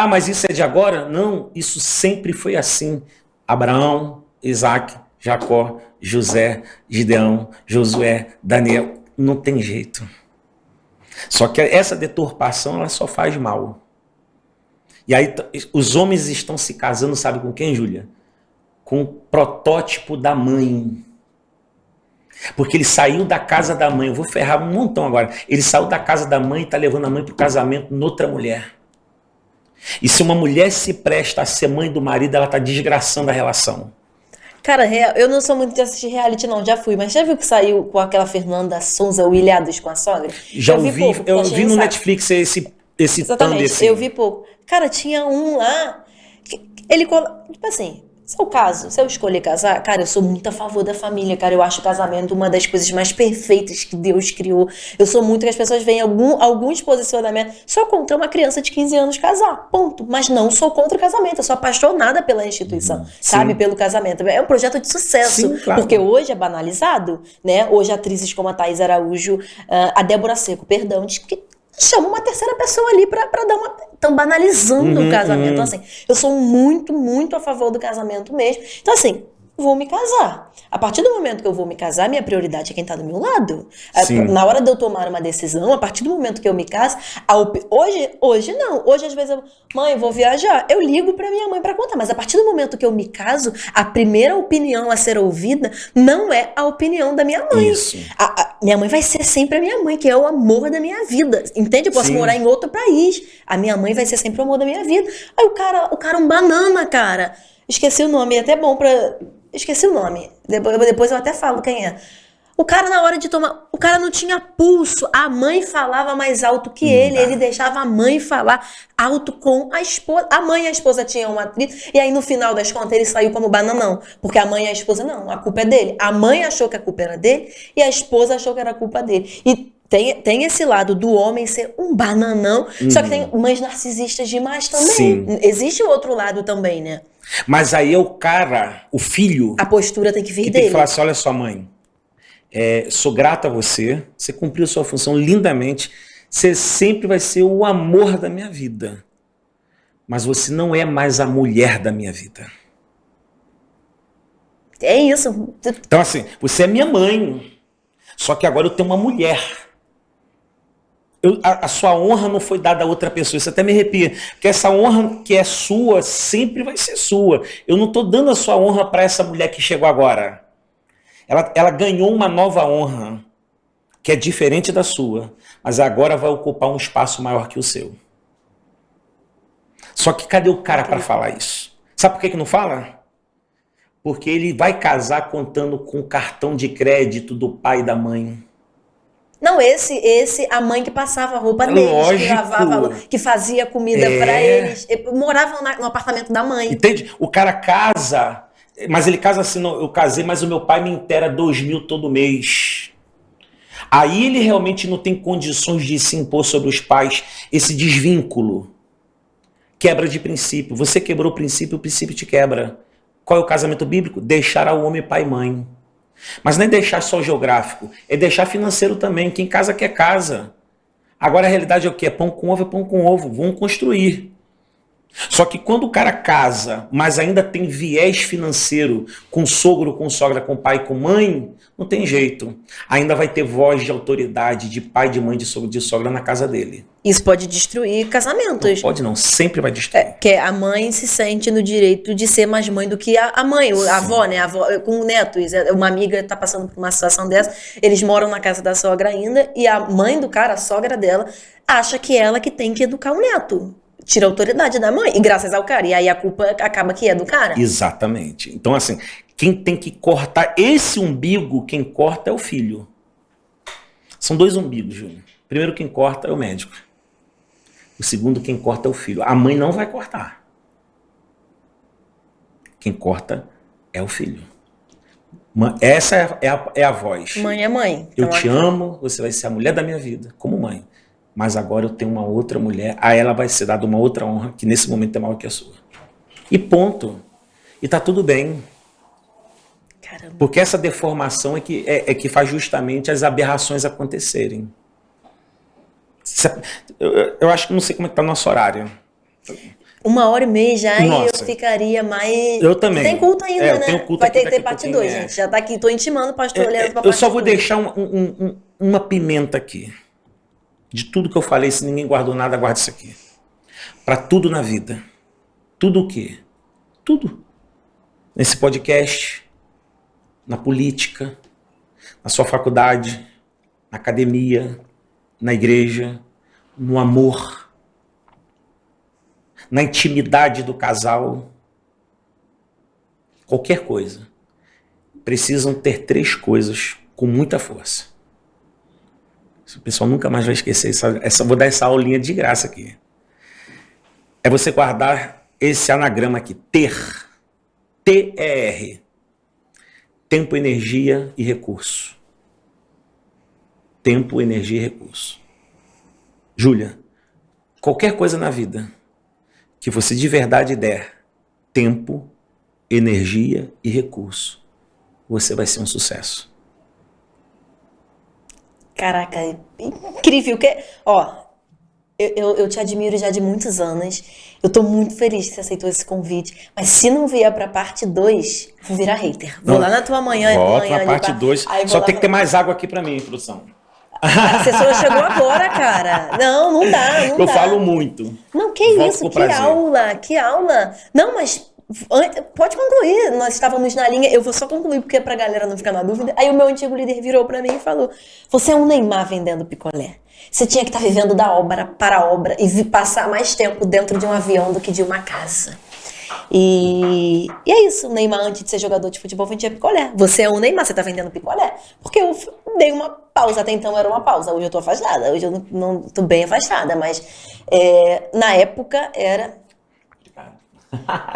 mas isso é de agora? Não, isso sempre foi assim. Abraão, Isaac, Jacó, José, Gideão, Josué, Daniel. Não tem jeito. Só que essa deturpação, ela só faz mal. E aí os homens estão se casando, sabe com quem, Júlia? Com o protótipo da mãe. Porque ele saiu da casa da mãe. Eu vou ferrar um montão agora. Ele saiu da casa da mãe e está levando a mãe para o casamento noutra mulher. E se uma mulher se presta a ser mãe do marido, ela está desgraçando a relação. Cara, eu não sou muito de assistir reality, não. Já fui. Mas já viu que saiu com aquela Fernanda Souza, o Ilhados com a sogra? Já ouvi. Eu vi no Netflix esse exatamente, eu vi pouco. Cara, tinha um lá, ele, tipo assim, se é o caso, se eu escolher casar, cara, eu sou muito a favor da família, cara, eu acho o casamento uma das coisas mais perfeitas que Deus criou. Eu sou muito que as pessoas veem alguns posicionamentos, sou contra uma criança de 15 anos casar, ponto. Mas não sou contra o casamento, eu sou apaixonada pela instituição, sabe, pelo casamento. É um projeto de sucesso, sim, claro. Porque hoje é banalizado, né, hoje atrizes como a Thaís Araújo, a Débora Seco, perdão, que chama uma terceira pessoa ali pra dar uma... Estão banalizando o casamento. Então, assim, eu sou muito, muito a favor do casamento mesmo. Então, assim, vou me casar. A partir do momento que eu vou me casar, minha prioridade é quem tá do meu lado. Na hora de eu tomar uma decisão, a partir do momento que eu me caso, hoje não. Hoje, às vezes, mãe, vou viajar. Eu ligo pra minha mãe pra contar. Mas a partir do momento que eu me caso, a primeira opinião a ser ouvida não é a opinião da minha mãe. Isso. Minha mãe vai ser sempre a minha mãe, que é o amor da minha vida. Entende? Eu posso morar em outro país. A minha mãe vai ser sempre o amor da minha vida. Aí o cara um banana, cara. Esqueci o nome, é até bom pra... Esqueci o nome. Depois eu até falo quem é. O cara, na hora de tomar... O cara não tinha pulso. A mãe falava mais alto que ele. Ele deixava a mãe falar alto com a esposa. A mãe e a esposa tinham um atrito. E aí, no final das contas, ele saiu como bananão. Porque a mãe e a esposa, não. A culpa é dele. A mãe achou que a culpa era dele. E a esposa achou que era a culpa dele. E tem esse lado do homem ser um bananão. Só que tem mães narcisistas demais também. Sim. Existe o outro lado também, né? Mas aí é o cara, o filho... A postura tem que vir que dele. tem que falar assim, olha só, mãe, sou grata a você, você cumpriu sua função lindamente, você sempre vai ser o amor da minha vida, mas você não é mais a mulher da minha vida. É isso. Então assim, você é minha mãe, só que agora eu tenho uma mulher. A sua honra não foi dada a outra pessoa. Isso até me arrepia. Porque essa honra que é sua sempre vai ser sua. Eu não estou dando a sua honra para essa mulher que chegou agora. Ela ganhou uma nova honra, que é diferente da sua, mas agora vai ocupar um espaço maior que o seu. Só que cadê o cara para falar isso? Sabe por que não fala? Porque ele vai casar contando com o cartão de crédito do pai e da mãe. Não, a mãe que passava a roupa deles, Lógico. que lavava, que fazia comida pra eles, moravam no apartamento da mãe. Entende? O cara casa, mas ele casa assim, não, eu casei, mas o meu pai me inteira 2.000 todo mês. Aí ele realmente não tem condições de se impor sobre os pais, esse desvínculo. Quebra de princípio. Você quebrou o princípio te quebra. Qual é o casamento bíblico? Deixar ao homem pai e mãe. Mas não é deixar só geográfico, é deixar financeiro também. Quem casa quer casa. Agora a realidade é o quê? É pão com ovo, é pão com ovo. Vamos construir. Só que quando o cara casa, mas ainda tem viés financeiro com sogro, com sogra, com pai, com mãe, não tem jeito. Ainda vai ter voz de autoridade, de pai, de mãe, de sogro, de sogra na casa dele. Isso pode destruir casamentos. Não pode não, sempre vai destruir. Que a mãe se sente no direito de ser mais mãe do que a mãe, a avó, né? A avó, com netos. Uma amiga tá passando por uma situação dessa, eles moram na casa da sogra ainda, e a mãe do cara, a sogra dela, acha que ela que tem que educar o neto. Tira a autoridade da mãe, e graças ao cara. E aí a culpa acaba que é do cara. Exatamente. Então, assim, quem tem que cortar esse umbigo, quem corta é o filho. São 2 umbigos, Júnior. Primeiro, quem corta é o médico. O segundo, quem corta é o filho. A mãe não vai cortar. Quem corta é o filho. Essa é a voz. Mãe é mãe. Eu te amo, você vai ser a mulher da minha vida, como mãe. Mas agora eu tenho uma outra mulher, a ela vai ser dada uma outra honra, que nesse momento é maior que a sua. E ponto. E tá tudo bem. Caramba. Porque essa deformação é que faz justamente as aberrações acontecerem. Eu acho que não sei como é que tá o nosso horário. 1h30 já. Nossa. E eu ficaria mais... Eu também. Tem culto ainda, né? Tenho culto vai aqui ter que ter parte 2, gente. Já tá aqui, tô intimando o pastor Leandro pra parte 2. Eu só vou deixar uma pimenta aqui. De tudo que eu falei, se ninguém guardou nada, guarda isso aqui. Para tudo na vida. Tudo o quê? Tudo. Nesse podcast, na política, na sua faculdade, na academia, na igreja, no amor, na intimidade do casal. Qualquer coisa. Precisam ter 3 coisas com muita força. O pessoal nunca mais vai esquecer. Vou dar essa aulinha de graça aqui. É você guardar esse anagrama aqui. TER. T-E-R. Tempo, energia e recurso. Tempo, energia e recurso. Júlia, qualquer coisa na vida que você de verdade der tempo, energia e recurso, você vai ser um sucesso. Caraca, incrível. Eu te admiro já de muitos anos. Eu tô muito feliz que você aceitou esse convite. Mas se não vier pra parte 2, vou virar hater. Vou lá na tua manhã. Volta na parte 2. Só tem que ter mais água aqui pra mim, produção. A assessora chegou agora, cara. Não dá. Eu falo muito. Não, que isso, que aula. Não, mas pode concluir. Nós estávamos na linha. Eu vou só concluir porque pra galera não ficar na dúvida. Aí o meu antigo líder virou pra mim e falou: você é um Neymar vendendo picolé. Você tinha que estar vivendo da obra para a obra e passar mais tempo dentro de um avião do que de uma casa. E é isso, o Neymar antes de ser jogador de futebol vendia picolé. Você é um Neymar, você tá vendendo picolé. Porque eu dei uma pausa, até então era uma pausa. Hoje eu tô afastada, hoje eu não tô bem afastada, mas na época era...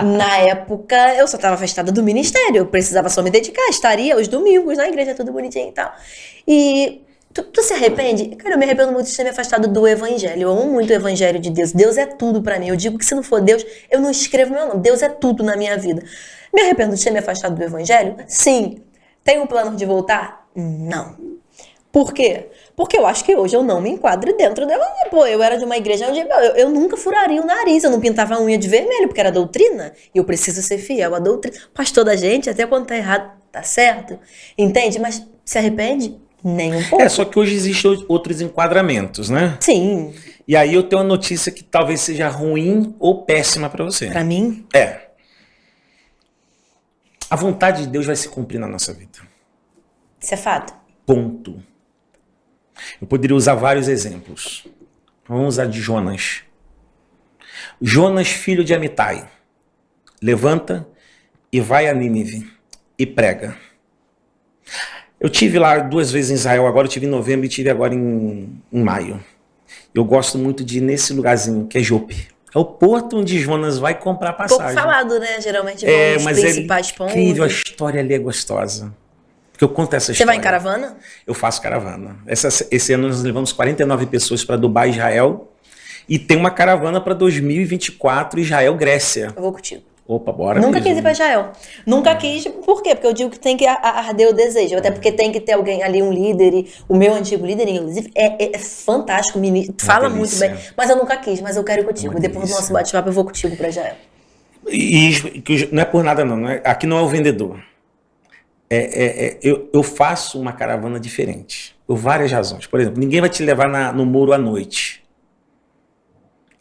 Na época eu só tava afastada do ministério, eu precisava só me dedicar, estaria os domingos na igreja, tudo bonitinho e tal. E... Tu se arrepende? Cara, eu me arrependo muito de ter me afastado do evangelho. Eu amo muito o evangelho de Deus. Deus é tudo pra mim. Eu digo que se não for Deus, eu não escrevo meu nome. Deus é tudo na minha vida. Me arrependo de ter me afastado do evangelho? Sim. Tenho plano de voltar? Não. Por quê? Porque eu acho que hoje eu não me enquadro dentro do evangelho. Pô, eu era de uma igreja onde eu nunca furaria o nariz. Eu não pintava a unha de vermelho, porque era doutrina. E eu preciso ser fiel à doutrina. Pastor da gente, até quando tá errado, tá certo. Entende? Mas se arrepende? Nem um pouco. Só que hoje existem outros enquadramentos, né? Sim. E aí eu tenho uma notícia que talvez seja ruim ou péssima para você. Pra mim? A vontade de Deus vai se cumprir na nossa vida. Isso é fato. Ponto. Eu poderia usar vários exemplos. Vamos usar de Jonas. Jonas, filho de Amitai, levanta e vai a Nínive e prega. Eu tive lá 2 vezes em Israel, agora eu tive em novembro e tive agora em maio. Eu gosto muito de ir nesse lugarzinho, que é Jope. É o porto onde Jonas vai comprar passagem. Pouco falado, né? Geralmente vão os mas principais pontos. É incrível, a história ali é gostosa. Porque eu conto essa história. Você vai em caravana? Eu faço caravana. Esse ano nós levamos 49 pessoas para Dubai, Israel. E tem uma caravana para 2024, Israel, Grécia. Eu vou contigo. Opa, bora. Nunca mesmo. quis ir pra Israel. Nunca quis, por quê? Porque eu digo que tem que arder o desejo. Até porque tem que ter alguém ali, um líder. E o meu antigo líder, inclusive, é fantástico. Fala muito bem. Mas eu nunca quis, mas eu quero ir contigo. Uma Depois do delícia. nosso bate-papo, eu vou contigo pra Israel. E não é por nada não. Aqui não é o vendedor. Eu faço uma caravana diferente. Por várias razões. Por exemplo, ninguém vai te levar no muro à noite.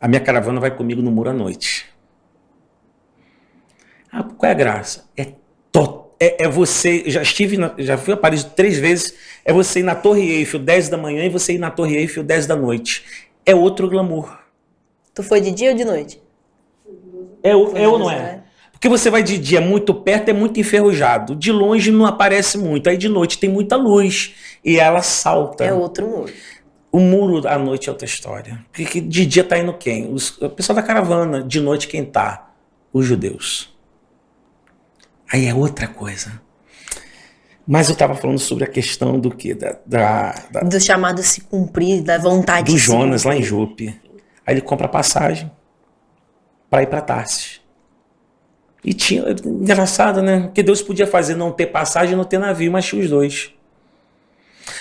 A minha caravana vai comigo no muro à noite. Qual é a graça? É você, já fui a Paris 3 vezes, é você ir na Torre Eiffel 10 da manhã e você ir na Torre Eiffel 10 da noite. É outro glamour. Tu foi de dia ou de noite? Ou não é? Porque você vai de dia muito perto, é muito enferrujado. De longe não aparece muito. Aí de noite tem muita luz e ela salta. É outro muro. O muro à noite é outra história. Porque de dia tá indo quem? O pessoal da caravana. De noite quem tá? Os judeus. Aí é outra coisa. Mas eu estava falando sobre a questão do quê? Do chamado se cumprir, da vontade do de Jonas se cumprir. lá em Jope. Aí ele compra passagem para ir para Tarsis. E tinha, engraçado, né? Porque Deus podia fazer não ter passagem e não ter navio, mas tinha os dois.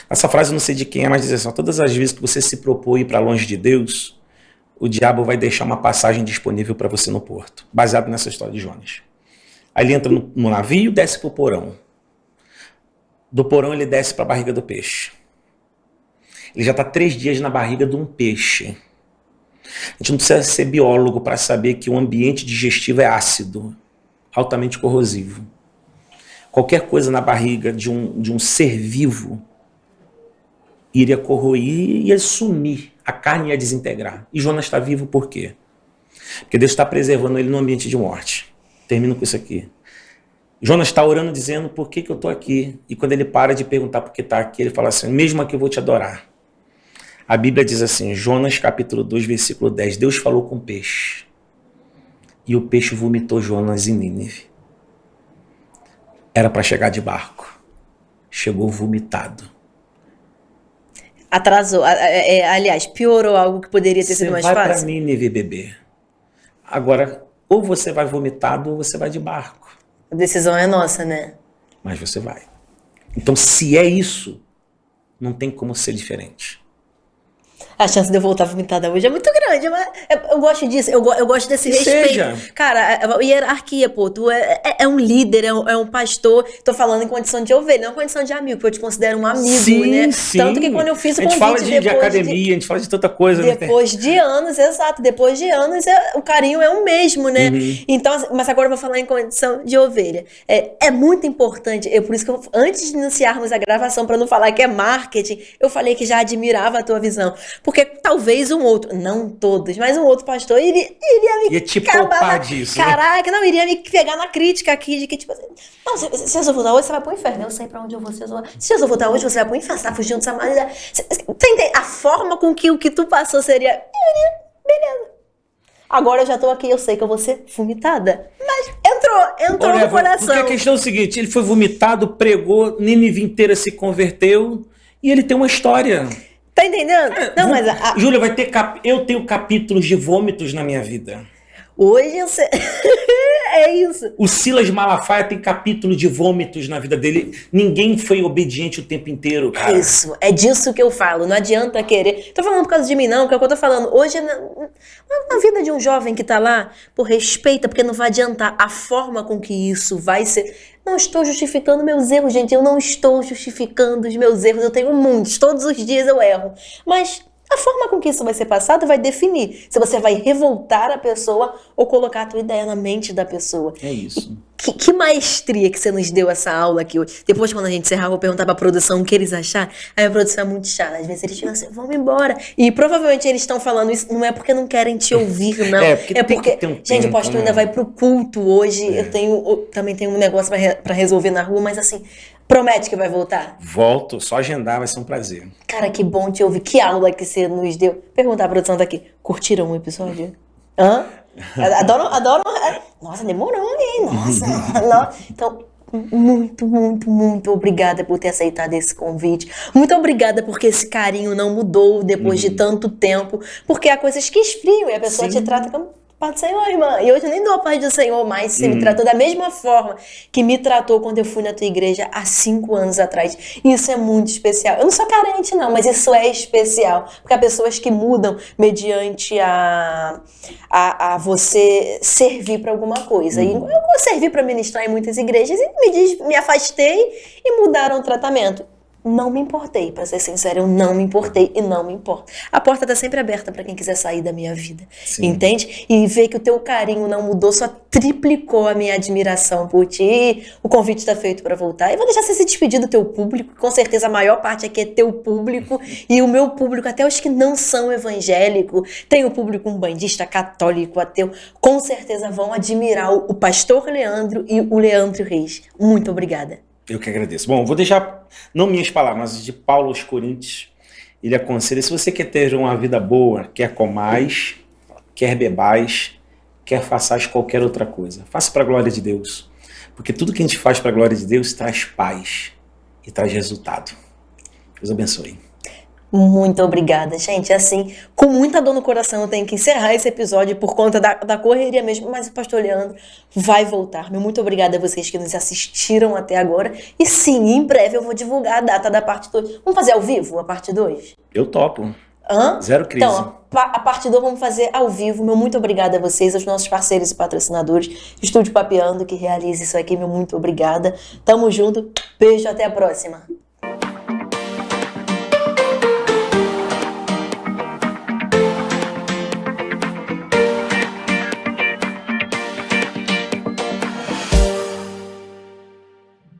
Essa frase eu não sei de quem é, mas diz assim: todas as vezes que você se propõe ir para longe de Deus, o diabo vai deixar uma passagem disponível para você no porto. Baseado nessa história de Jonas. Aí ele entra no navio e desce para o porão. Do porão ele desce para a barriga do peixe. Ele já está 3 dias na barriga de um peixe. A gente não precisa ser biólogo para saber que o ambiente digestivo é ácido, altamente corrosivo. Qualquer coisa na barriga de um ser vivo iria corroer e ia sumir. A carne ia desintegrar. E Jonas está vivo por quê? Porque Deus está preservando ele no ambiente de morte. Termino com isso aqui. Jonas está orando dizendo: por que eu estou aqui? E quando ele para de perguntar por que está aqui, ele fala assim: mesmo aqui eu vou te adorar. A Bíblia diz assim, Jonas capítulo 2, versículo 10, Deus falou com o peixe. E o peixe vomitou Jonas em Nínive. Era para chegar de barco. Chegou vomitado. Atrasou. Aliás, piorou algo que poderia ter sido mais fácil. Você vai fácil. para Nínive beber. Agora, ou você vai vomitado ou você vai de barco. A decisão é nossa, né? Mas você vai. Então, se é isso, não tem como ser diferente. A chance de eu voltar vomitada hoje é muito grande, mas eu gosto disso, eu gosto desse respeito. Seja. Cara, a hierarquia, pô, tu é um líder, é um pastor, tô falando em condição de ovelha, não em condição de amigo, porque eu te considero um amigo, Sim, né? sim. Tanto que quando eu fiz o convite... A gente fala de academia, a gente fala de tanta coisa. Depois de anos, exato, depois de anos, o carinho é o mesmo, né? Uhum. Então, mas agora eu vou falar em condição de ovelha. É muito importante, por isso que antes de iniciarmos a gravação, para não falar que é marketing, eu falei que já admirava a tua visão. Porque talvez um outro, não todos, mas um outro pastor iria me ia te poupar disso. Caraca, não, iria me pegar na crítica aqui de que, tipo assim, não, se eu voltar hoje, você vai pro inferno. Eu sei pra onde eu vou, se eu voltar hoje, você vai pro inferno, você tá fugindo dessa maneira. A forma com que o que tu passou seria, beleza. Agora eu já tô aqui, eu sei que eu vou ser vomitada. Mas entrou no coração. Porque a questão é o seguinte, ele foi vomitado, pregou, Nínive inteira se converteu, e ele tem uma história. Tá entendendo? Não, mas Júlia, eu tenho capítulos de vômitos na minha vida. Hoje eu sei. É isso. O Silas Malafaia tem capítulo de vômitos na vida dele. Ninguém foi obediente o tempo inteiro, cara. Isso, é disso que eu falo. Não adianta querer. Tô falando por causa de mim, não, que é o que eu tô falando. Hoje, na vida de um jovem que tá lá, respeita, porque não vai adiantar a forma com que isso vai ser. Não estou justificando meus erros, gente. Eu não estou justificando os meus erros. Eu tenho muitos. Todos os dias eu erro. Mas a forma com que isso vai ser passado vai definir se você vai revoltar a pessoa ou colocar a tua ideia na mente da pessoa. É isso. Que maestria que você nos deu essa aula aqui hoje. Depois, quando a gente encerrar, eu vou perguntar pra produção o que eles acharam. Aí a produção é muito chata. Às vezes eles ficam assim, vamos embora. E provavelmente eles estão falando isso, não é porque não querem te ouvir, não. É porque tem um gente, tempo, o pastor né? ainda vai pro culto hoje. Eu também tenho um negócio pra resolver na rua, mas assim, promete que vai voltar? Volto, só agendar, vai ser um prazer. Cara, que bom te ouvir. Que aula que você nos deu. Perguntar à produção daqui. Curtiram o episódio? Hã? Adoram. Nossa, demorou, hein? Nossa. Então, muito obrigada por ter aceitado esse convite. Muito obrigada porque esse carinho não mudou depois de tanto tempo. Porque há coisas que esfriam e a pessoa te trata como paz do Senhor, irmã. E hoje eu nem dou a paz do Senhor mais. Você me tratou da mesma forma que me tratou quando eu fui na tua igreja há 5 anos atrás. Isso é muito especial. Eu não sou carente, não, mas isso é especial. Porque há pessoas que mudam mediante a você servir para alguma coisa. E eu servi para ministrar em muitas igrejas e me afastei e mudaram o tratamento. Não me importei, pra ser sincera, eu não me importei e não me importo. A porta tá sempre aberta pra quem quiser sair da minha vida, entende? E ver que o teu carinho não mudou, só triplicou a minha admiração por ti. O convite tá feito pra voltar. E vou deixar você se despedir do teu público, com certeza a maior parte aqui é teu público. E o meu público, até os que não são evangélicos, tem o público umbandista, católico, ateu, com certeza vão admirar o pastor Leandro e o Leandro Reis. Muito obrigada. Eu que agradeço. Bom, vou deixar, não minhas palavras, mas de Paulo aos Coríntios. Ele aconselha, se você quer ter uma vida boa, quer comais, quer bebais, quer façais qualquer outra coisa. Faça para a glória de Deus. Porque tudo que a gente faz para a glória de Deus traz paz e traz resultado. Deus abençoe. Muito obrigada, gente. Assim, com muita dor no coração, eu tenho que encerrar esse episódio por conta da correria mesmo, mas o pastor Leandro vai voltar. Muito obrigada a vocês que nos assistiram até agora. E sim, em breve eu vou divulgar a data da parte 2. Vamos fazer ao vivo a parte 2? Eu topo. Hã? Zero crise. Então, a parte 2 vamos fazer ao vivo. Meu muito obrigada a vocês, aos nossos parceiros e patrocinadores. Estúdio Papeando, que realiza isso aqui. Meu muito obrigada. Tamo junto. Beijo, até a próxima.